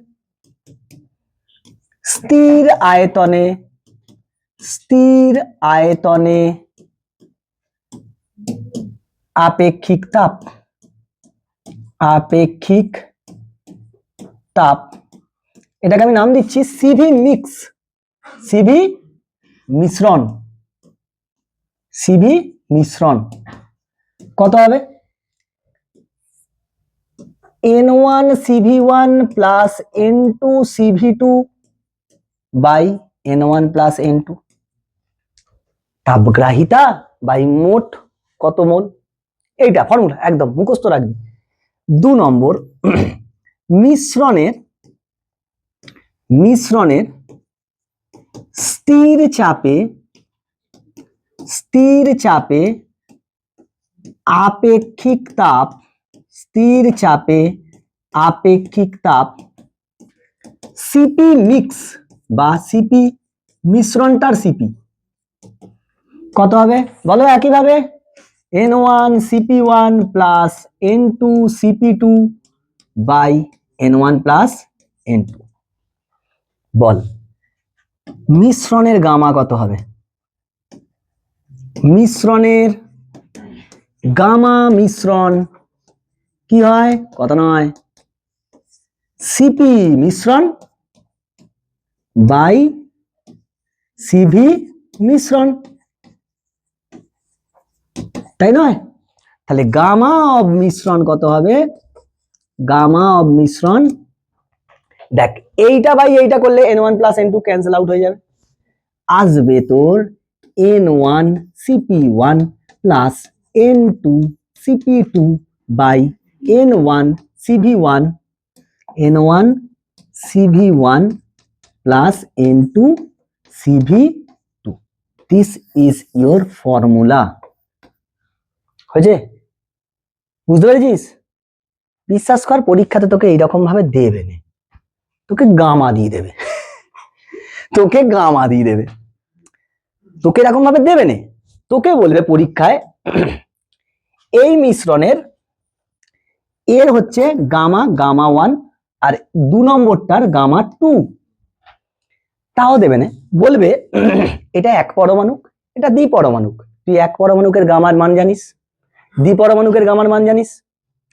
স্থির আয়তনে আপেক্ষিক তাপ, এটাকে আমি নাম দিচ্ছি সিভি মিশ্রণ কত হবে, N1 CV1 plus N2 CV2 by N1 plus N2। তাপগ্রাহিতা বাই মোট কত মোল, এইটা ফর্মুলা একদম মুখস্থ রাখবি। 2 নম্বর, মিশ্রণের স্থির চাপে আপেক্ষিক তাপ সিপি মিক্স বা সিপি মিশ্রণটার সিপি কত হবে বলো, একইভাবে N1 CP1 plus N2 CP2 by N1 plus N2। বল মিশ্রণের গামা কত হবে, মিশ্রণের গামা মিশ্রণ কি হয়, কত নয়, সিপি মিশ্রণ বাই সিভি মিশ্রণ, তাই নয়? তাহলে গামা অফ মিশ্রণ কত হবে, গামা অফ মিশ্রণ, দেখ এইটা বাই এইটা করলে N1 plus N2 cancel out হয়ে যাবে, আসবে তোর N1 CP1 plus N2 CP2 by N1 CV1 plus N2 CV2। This is your formula. হয়েছে, বুঝতে পেরেছিস? বিশ্বাস কর, পরীক্ষাতে তোকে এইরকম ভাবে দেবে না, তোকে গামা দিয়ে দেবে, তোকে এরকম ভাবে দেবে না, তোকে বলবে পরীক্ষায় এই মিশ্রণের এর হচ্ছে গামা 1 আর 2 নম্বরটার গামা 2, তাও দেবে না, বলবে এটা 1 পরমাণুক, এটা দ্বিপরমাণুক, তুই 1 পরমাণুকের গামার মান জানিস, দ্বিপরমাণুকের গামার মান জানিস,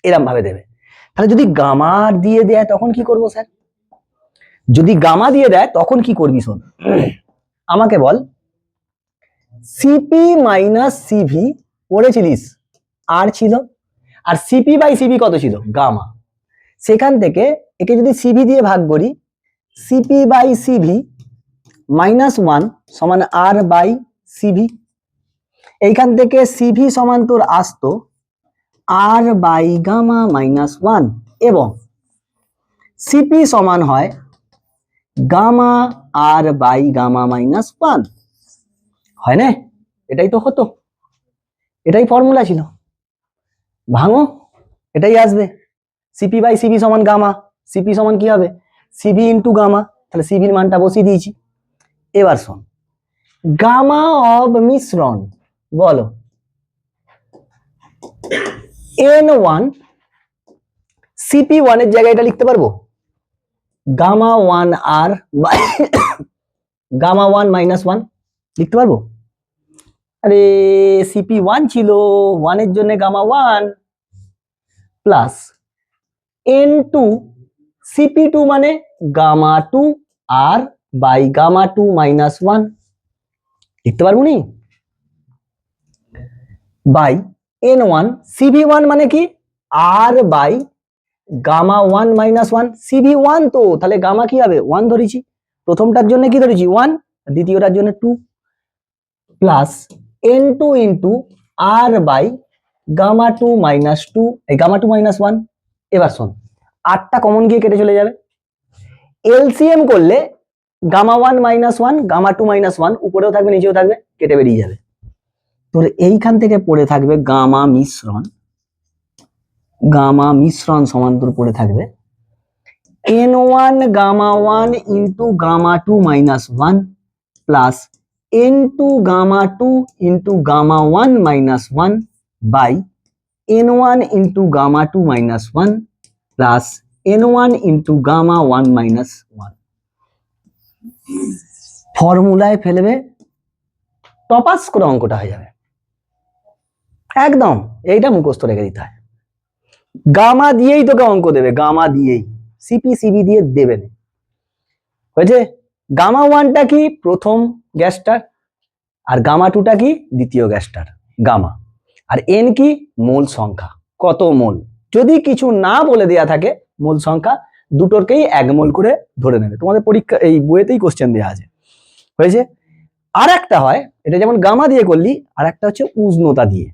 এরকম ভাবে দেবে। তাহলে যদি গামা দিয়ে দেয় তখন কি করব স্যার, যদি গামা দিয়ে দেয় তখন কি করবি শোন, আমাকে বল, সিপি মাইনাস সিভি পড়েছিলিস, আর ছিল, আর সিপি বাই সিভি কত ছিল, গামা, সেখান থেকে একে যদি সিভি দিয়ে ভাগ করি, সিপি বাই সিভি -1 সমান আর বাই সিভি, এইখান থেকে সিভি সমান তোর আসতো আর বাই গামা -1 এবং সিপি সমান হয় গামা আর বাই গামা -1, হয় না? এটাই তো হতো, এটাই ফর্মুলা ছিল, ভাঙো, এটাই আসবে, সিপি বাই সিভি সমান গামা, সিপি সমান কি হবে, সিভি ইন্টু গামা, তাহলে সিভির মানটা বসিয়ে দিয়েছি। এবার শোন, গামা অব মিশ্রণ বলো, N1 CP1 এর জায়গায় এটা লিখতে পারবো, গামা 1 আর গামা 1 -1 লিখতে পারবো, আরে CP1 ছিল 1 এর জন্য গামা 1 প্লাস N2 CP2 মানে গামা 2 আর বাই গামা 2 -1 লিখতে পারবো নি, বাই N1 CV1 মানে কি, আর বাই গামা 1 -1, CV1 তো, তাহলে গামা কি হবে 1 ধরেছি, প্রথমটার জন্য কি ধরেছি 1, দ্বিতীয়টার জন্য 2 plus N2 into R by gamma 2 -2, এই গামা 2 -1। এবার শোন, 8টা কমন গিয়ে কেটে চলে যাবে, এলসিএম করলে গামা 1 মাইনাস 1, গামা 2 মাইনাস 1, উপরেও থাকবে নিচেও থাকবে, কেটে বেরিয়ে যাবে। তোর এইখান থেকে পড়ে থাকবে গামা মিশ্রণ, গামা মিশ্রণ সমান তোর পড়ে থাকবে n1 gamma 1 into gamma 2 minus 1 plus n2 gamma 2 into gamma 1 minus 1 by n1 into gamma 2 minus 1 plus n1 into gamma 1 minus 1। ফর্মুলায় ফেলবে, টপাস করে অঙ্কটা হয়ে যাবে একদম। এইটা মুখস্থ রেখে দিতে হয়, গামা দিয়েই তোকে অঙ্ক দেবে, গামা দিয়েই, সিপি দিয়ে দেবে না। হয়েছে? গামা 1টা কি? প্রথম গ্যাসটার, আর গামা 2টা কি? দ্বিতীয় গ্যাসটার গামা। আর এন কি? মোল সংখ্যা, কত মোল। যদি কিছু না বলে দেয়া থাকে মোল সংখ্যা, দুটোরকেই 1 মোল করে ধরে নেবে। তোমাদের পরীক্ষা এই বইয়েতেই কোশ্চেন দেওয়া আছে। হয়েছে? আর একটা হয়, এটা যেমন গামা দিয়ে করলি, আর একটা হচ্ছে উষ্ণতা দিয়ে।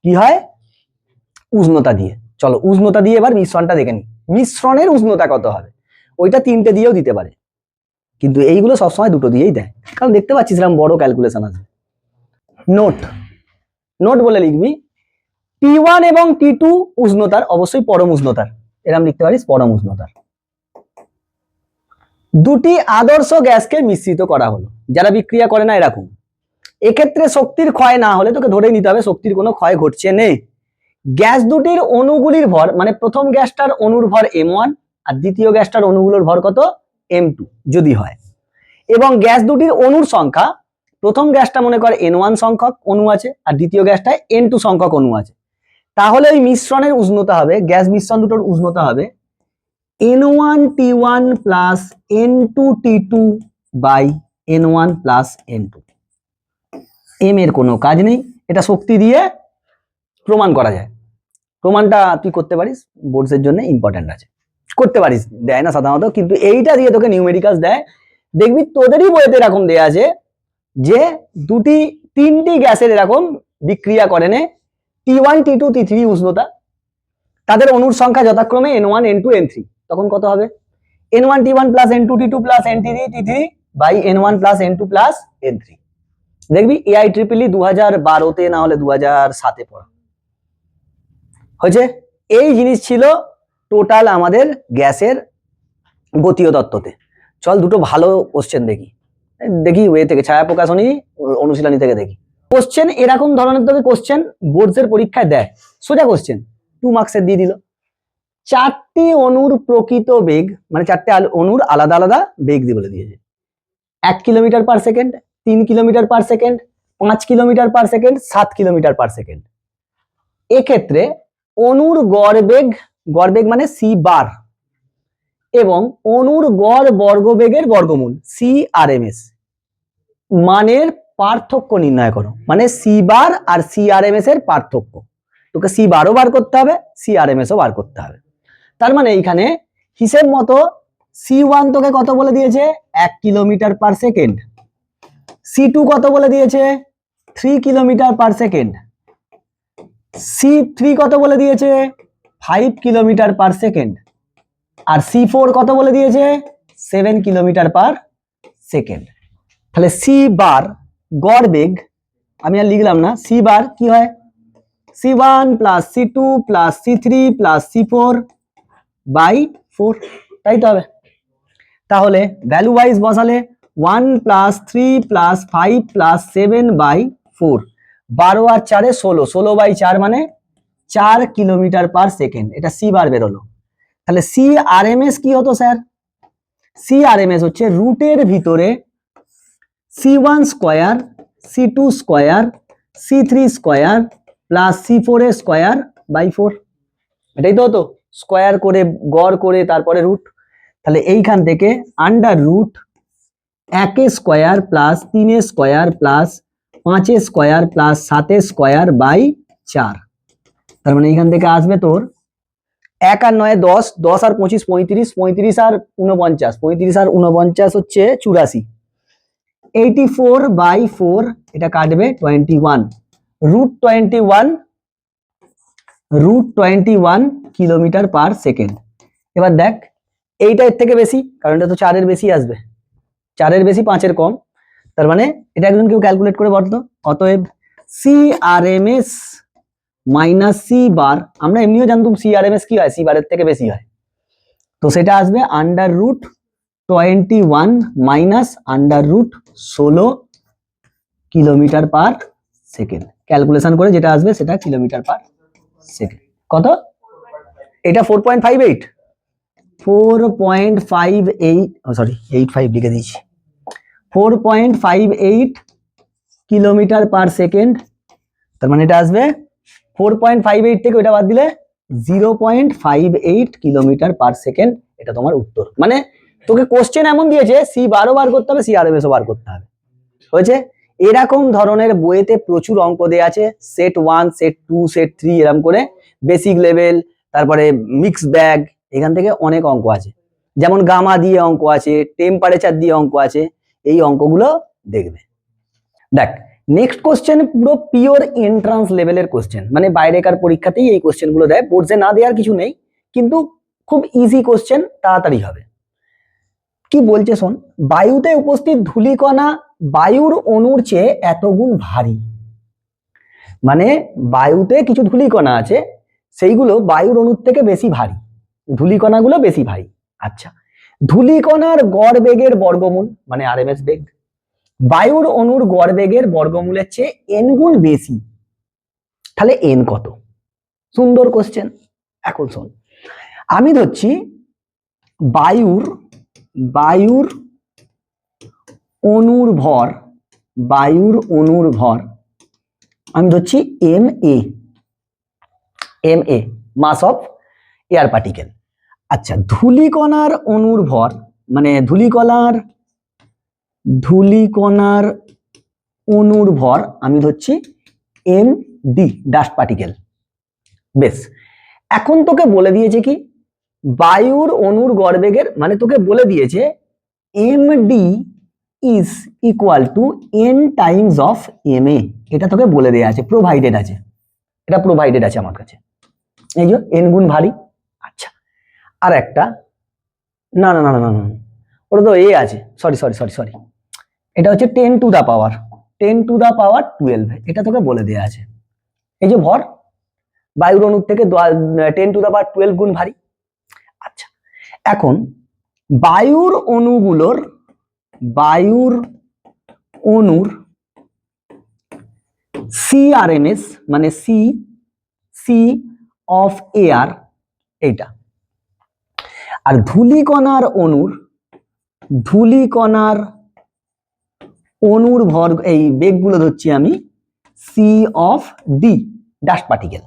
কি হয়? উষ্ণতা দিয়ে। চলো উষ্ণতা দিয়ে এবার মিশ্রণটা দেখে নি। মিশ্রণের উষ্ণতা কত হবে? ওইটা 3টে দিয়েও দিতে পারে, কিন্তু এইগুলো সবসময় 2টো দিয়েই দেয়, কারণ দেখতে পাচ্ছিস এরকম বড় ক্যালকুলেশন আছে। নোট, নোট বলে লিখবি T1 এবং T2 উষ্ণতার, অবশ্যই পরম উষ্ণতার, এরকম লিখতে পারিস পরম উষ্ণতার। দুটি আদর্শ গ্যাসকে মিশ্রিত করা হলো, যারা বিক্রিয়া করে না এরকম। এক্ষেত্রে শক্তির ক্ষয় না হলে তোকে ধরে নিতে হবে শক্তির কোনো ক্ষয় ঘটছে নেই। গ্যাস দুটির অণুগুলির ভর, মানে প্রথম গ্যাসটার অণুর ভর m1 আর দ্বিতীয় গ্যাসটার অণুগুলোর ভর কত? m2 যদি হয়, এবং গ্যাস দুটির অণুর সংখ্যা, প্রথম গ্যাসটা মনে কর n1 সংখ্যক অণু আছে আর দ্বিতীয় গ্যাসটায় n2 সংখ্যক অণু আছে, তাহলে ওই মিশ্রণের উষ্ণতা হবে, গ্যাস মিশ্রণ দুটোর উষ্ণতা হবে n1t1 plus n2t2 by n1 plus n2। m এর কোনো কাজ নেই, এটা শক্তি দিয়ে প্রমাণ করা যায়। প্রমাণটা তুই করতে পারিস, বোর্ডসের জন্য ইম্পর্টেন্ট আছে, করতে পারিস, দেয় না সাধারণত, কিন্তু এইটা দিয়ে তোকে নিউমেরিক্যালস দেয়। দেখবি তোদেরই বইতে এরকম দেয়া আছে যে তিনটি গ্যাসের এরকম বিক্রিয়া করে নে, T1 T2 T3 উষ্ণতা, তাদের অণুর সংখ্যা যথাক্রমে n1 n2 n3, তখন কত হবে? n1 T1 plus n2 T2 plus n3 T3 by n1 plus n2 plus n3। দেখবি AIEEE 2012-তে না হলে 2007-এ পড়া হয়েছে। এই জিনিস ছিল টোটাল আমাদের গ্যাসের গতীয় তত্ত্বতে। চল দুটো ভালো কোশ্চেন দেখি ওয়ে থেকে, ছায়া প্রকাশনী অনুশীলনী থেকে দেখি। কোশ্চেন এরকম ধরনের তোকে কোশ্চেন বোর্ডসের পরীক্ষায় দেয়, সোজা কোশ্চেন 2 মার্কসের দিয়ে দিল। 4টি অণুর প্রকৃত বেগ, মানে 4টে অণুর আলাদা আলাদা বেগ দিয়ে বলে দিয়েছে। 1 kilometre per second, 3 kilometre per second, 5 kilometre per second, 7 kilometre per second. এক্ষেত্রে অণুর গড় বেগ মানে c বার, এবং অণুর গড় বর্গবেগের বর্গমূল CRMS মানের পার্থক্য নির্ণয় করো, মানে c বার আর CRMS এর পার্থক্য। তোকে c বারও বার করতে হবে, CRMS ও বার করতে হবে। তার মানে এইখানে হিসেব মতো C1 তোকে কত বলে দিয়েছে? 1 কিলোমিটার পার সেকেন্ড। C2 কত বলে দিয়েছে? 3 কিলোমিটার পার সেকেন্ড। C3 কত বলে দিয়েছে? 5 কিলোমিটার পার সেকেন্ড। আর C4 কত বলে দিয়েছে? 7 কিলোমিটার পার সেকেন্ড। তাহলে C বার গড় বেগ, আমি আর লিখলাম না, C বার কি হয়? C1 plus C2 plus C3 plus C4 by 4, তাই তো হবে। তাহলে ভ্যালু ওয়াইজ বসালে 1 প্লাস 3 প্লাস 5 প্লাস 7 বাই 4, 12 আর 4 16, 16 বাই 4 মানে 4 কিলোমিটার পার সেকেন্ড। এটা C বার বেরোলো। তাহলে CRMS কি হতো স্যার? CRMS হচ্ছে রুটের ভিতরে C1 square, C2 square, C3 square plus C4 এর স্কয়ার বাই 4, এটাই তো হতো, স্কয়ার করে গড় করে তারপরে রুট। তাহলে এইখান থেকে under root 1 square plus 3 square plus 5 square plus 7 square by 4। তার মানে এইখান থেকে আসবে তোর 1 আর 9 10, 10 আর 25 35, 35 আর 49, 35 আর 49 হচ্ছে 84, 84 বাই 4, এটা কাটবে 21, রুট 21 কিলোমিটার পার সেকেন্ড। এবার দেখ এইটা এর থেকে বেশি, কারণ এটা তো 4 এর বেশি আসবে, 4-এর বেশি 5-এর কম, তার মানে এটা একজন কেউ ক্যালকুলেট করে বলতো। অতএব C R M S minus C bar, আমরা এমনিও জানতাম সি আর এম এস কি হয়, সি বারের থেকে বেশি হয়, তো সেটা আসবে √21 minus √16 kilometre per second. Calculation করে যেটা আসবে সেটা কিলোমিটার পার সেকেন্ড। কত? এটা 4.58, 4.58, সরি 85 লিখে দিয়েছি, 4.58 কিলোমিটার পার সেকেন্ড। তার মানে এটা আসবে 4.58 থেকে ওটা বাদ দিলে 0.58 কিলোমিটার পার সেকেন্ড। এটা তোমার উত্তর। মানে তোকে কোশ্চেন এমন দিয়েছে সি বারও বার করতে হবে, সি আর এম এস ও বার করতে হবে। হয়েছে? এরকম ধরনের বইয়েতে প্রচুর অঙ্ক দেয়া আছে, সেট 1, সেট 2, সেট 3 এরকম করে, বেসিক লেভেল, তারপরে মিক্স ব্যাগ, এখান থেকে অনেক অঙ্ক আছে। যেমন গামা দিয়ে অঙ্ক আছে, টেম্পারেচার দিয়ে অঙ্ক আছে, এই অঙ্কগুলো দেখবে। দেখ নেক্সট কোশ্চেন পুরো পিওর এন্ট্রান্স লেভেলের কোশ্চেন, মানে বাইরেকার পরীক্ষাতেই এই কোশ্চেনগুলো দেয়, বোর্ডে না দেওয়ার কিছু নেই, কিন্তু খুব ইজি কোশ্চেন, তাড়াতাড়ি হবে। কি বলছে শোন, বায়ুতে উপস্থিত ধূলিকণা বায়ুর অণুর চেয়ে এত গুণ ভারী। মানে বায়ুতে কিছু ধূলিকণা আছে, সেইগুলো বায়ুর অণুর থেকে বেশি ভারী, ধূলিকণাগুলো বেশি ভারী। আচ্ছা, ধূলিকণার গড় বেগের বর্গমূল মানে আরএমএস বেগ বায়ুর অণুর গড় বেগের বর্গমূলের চেয়ে n গুণ বেশি, তাহলে n কত? সুন্দর কোশ্চেন। এখন শোন, আমি ধরছি বায়ুর অণুর ভর, আমি ধরছি ma, mass of air particle. আচ্ছা, ধূলিকণার অণুর ভর মানে ধূলিকণার অণুর ভর আমি ধরছি md, ডাস্ট পার্টিকেল। বেশ, এখন তোকে বলে দিয়েছে কি বায়ুর অণুর গড়বেগের, মানে তোকে বলে দিয়েছে md is equal to n times of ma, এটা তোকে বলে দেয়া আছে, প্রোভাইডেড আছে, এটা প্রোভাইডেড আছে আমার কাছে, এই যে n গুণ ভারী। আচ্ছা, আর একটা, না না না না না, ওটা তো এ আছে, সরি, এটা হচ্ছে 10 টু দা পাওয়ার 12, এটা তোকে বলে দেয়া আছে। এই যে ভর বায়ুর অণুর থেকে 10 টু দা পাওয়ার 12 গুণ ভারী। আচ্ছা, এখন বায়ুর অণুর CRMS মানে সি অফ এয়ার এইটা, আর ধূলিকণার অণুর ভর এই বেগগুলো ধরছি আমি C of D, dust particle.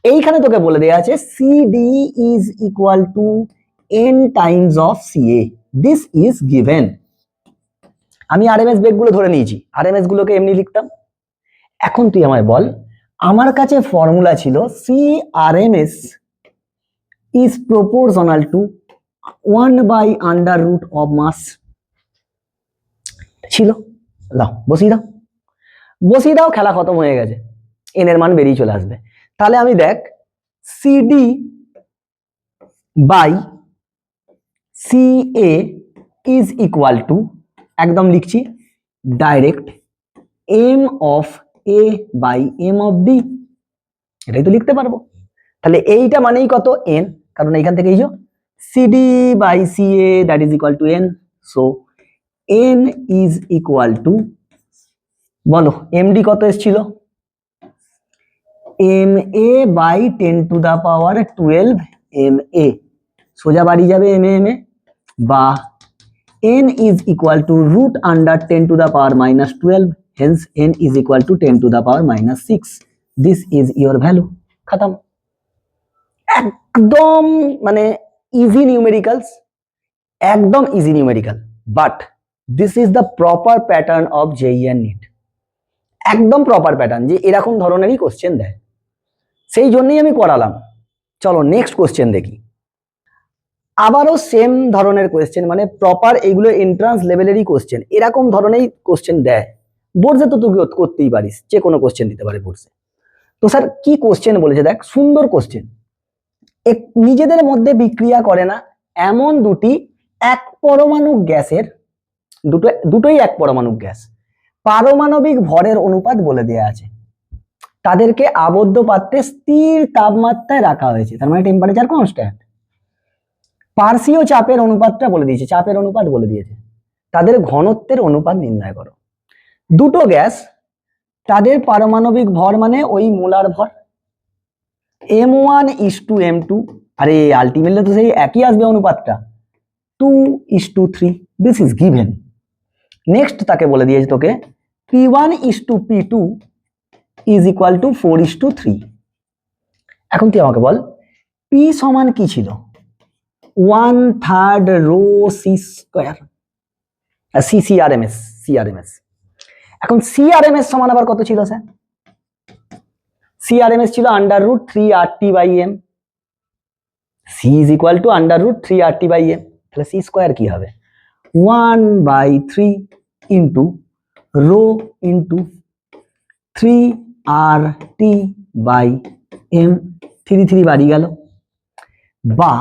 এইখানে তোকে বলে দেয়া আছে CD is equal to n times of CA, this is given. আমি আরএমএস বেগগুলো ধরে নিয়েছি, আরএমএস গুলোকে এমনি লিখতাম। এখন তুই আমায় বল, আমার কাছে ফর্মুলা ছিল CRMS ইজ প্রপোর্শনাল টু 1/√, মাস ছিল। দাও বসিয়ে দাও, খেলা খতম হয়ে গেছে, n এর মান বেরিয়ে চলে আসবে। তাহলে আমি দেখ CD by CA is equal to, একদম লিখছি direct, m of a by m of d, এটাই তো লিখতে পারবো। তাহলে এইটা মানেই কত? n, কারণ এইখান থেকে এই যে CD by CA that is equal to n, so n is equal to, বলো md কত এসেছিল? ma by 10 to the power 12 ma, সোজা বাড়ি যাবে ma, বা n is equal to √10 to the power minus 12, hence n is equal to 10 to the power minus 6, this is your value, खत्म। একদম মানে ইজি নিউমেরিক্যালস, একদম easy numerical, but this is the proper pattern of JEE and NEET, একদম প্রপার প্যাটার্ন, যে এরকম ধরনেরই কোশ্চেন দেয়, সেই জন্যই আমি করালাম। চলো নেক্সট কোশ্চেন দেখি। আবারও সেম ধরনের কোশ্চেন, মানে প্রপার এইগুলো এন্ট্রান্স লেভেলেরই কোশ্চেন, এরকম ধরনেরই কোশ্চেন দেয় বোর্ডে, তো তুই করতেই পারিস, যে কোনো কোশ্চেন দিতে পারে বোর্ডে। তো স্যার কি কোশ্চেন বলেছে, দেখ সুন্দর কোশ্চেন, নিজেদের মধ্যে বিক্রিয়া করে না এমন দুটি এক পরমাণু গ্যাসের দুটোই এক পরমাণুক গ্যাস। পারমাণবিক ভরের অনুপাত বলে দেওয়া আছে, তাদেরকে আবদ্ধ পাত্রে স্থির তাপমাত্রায় রাখা হয়েছে, তার মানে টেম্পারেচার কনস্ট্যান্ট। পার্শ্বীয় চাপের অনুপাতটা বলে দিয়েছে, চাপের অনুপাত বলে দিয়েছে, তাদের ঘনত্বের অনুপাত নির্ণয় করো। দুটো গ্যাস, তাদের পারমাণবিক ভর মানে ওই মোলার ভর, m1:m2, আরে আলটিমেটলি তো সেই একই আসবে অনুপাতটা, 2:3, দিস ইজ গিভেন। নেক্সট তাকে বলে দিয়েছে তোকে p1:p2 ইজ ইকুয়াল টু 4:3। এখন তুই আমাকে বল p সমান কি ছিল, 1/3 রো সি স্কোয়ার, সিআরএমএস। এখন সিআরএমএস সমান আবার কত ছিল স্যার, সিআরএমএস ছিল √3RT/m, C is equal two √3RT/m, তাহলে সি স্কোয়ার কি হবে 1/3 ইন্টু রো ইন্টু 3RT/m, 3 বাড়ি গেল, বা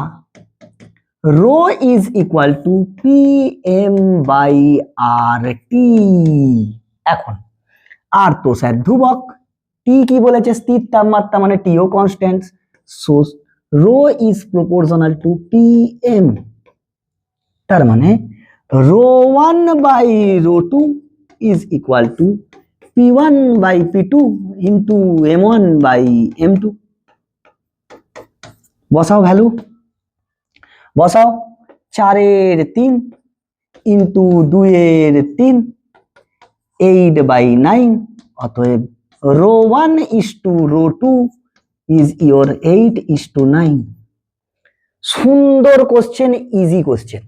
rho is equal two PM/RT। এখন আর তো স্যার ধ্রুবক, টি কি বলেছে, স্থির তাপমাত্রা মানে টিও constant, so rho is proportional to PM, তার মানে ρ1/ρ2 is equal two P1/P2 into M1/M2। বসাও ভ্যালু, বসাও, 4/3 ইন্টু 2/3, 8/9, অতএব ρ1:ρ2 ইজ ইওর 8:9। সুন্দর কোশ্চেন, ইজি কোশ্চেন,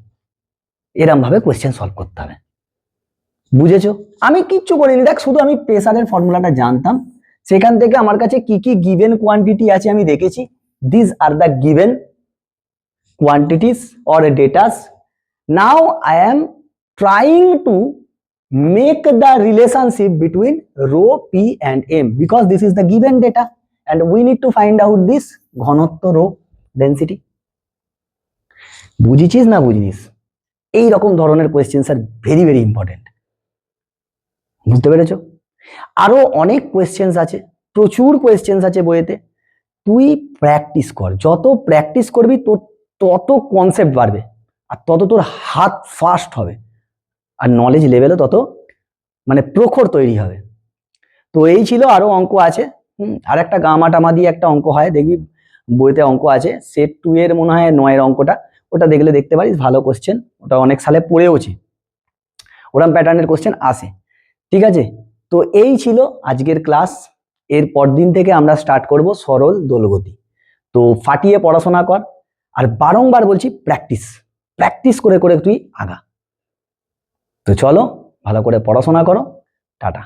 এরম ভাবে কোশ্চেন সলভ করতে হবে, বুঝেছো? আমি কিচ্ছু করিনি, দেখ শুধু আমি প্রেসারের ফর্মুলাটা জানতাম, সেখান থেকে আমার কাছে কি কি গিভেন কোয়ান্টিটি আছে আমি দেখেছি, this are the given quantities or datas. Now I am trying to make the relationship between rho, p and m because this is the given data and we need to find out this ঘনত্ব rho density. বুঝেছিস না বুঝিস? এই রকম ধরনের question sir very very important, বুঝতে পেরেছো? আরো অনেক কোয়েশ্চেন আছে, প্রচুর কোয়েশ্চেন আছে বইয়েতে, তুই প্র্যাকটিস কর, যত প্র্যাকটিস করবি তত কনসেপ্ট বাড়বে আর তত তোর হাত ফাস্ট হবে আর নলেজ লেভেলও তত মানে প্রখর তৈরি হবে। তো এই ছিল, আরো অঙ্ক আছে, আর একটা গামা টামা দিয়ে একটা অঙ্ক হয়, দেখবি বইতে অঙ্ক আছে, সেট 2 এর মনে হয় 9 অঙ্কটা, ওটা দেখলে দেখতে পারিস, ভালো কোশ্চেন, ওটা অনেক সালে পড়েওছি, ওরকম প্যাটার্নের কোশ্চেন আসে, ঠিক আছে? তো এই ছিল আজকের ক্লাস, এর পরদিন থেকে আমরা স্টার্ট করব সরল দোলগতি। তো ফাটিয়ে পড়াশোনা কর, আর বারংবার বলছি প্র্যাকটিস করে করে তুই আগা। তো চলো ভালো করে পড়াশোনা করো, টাটা।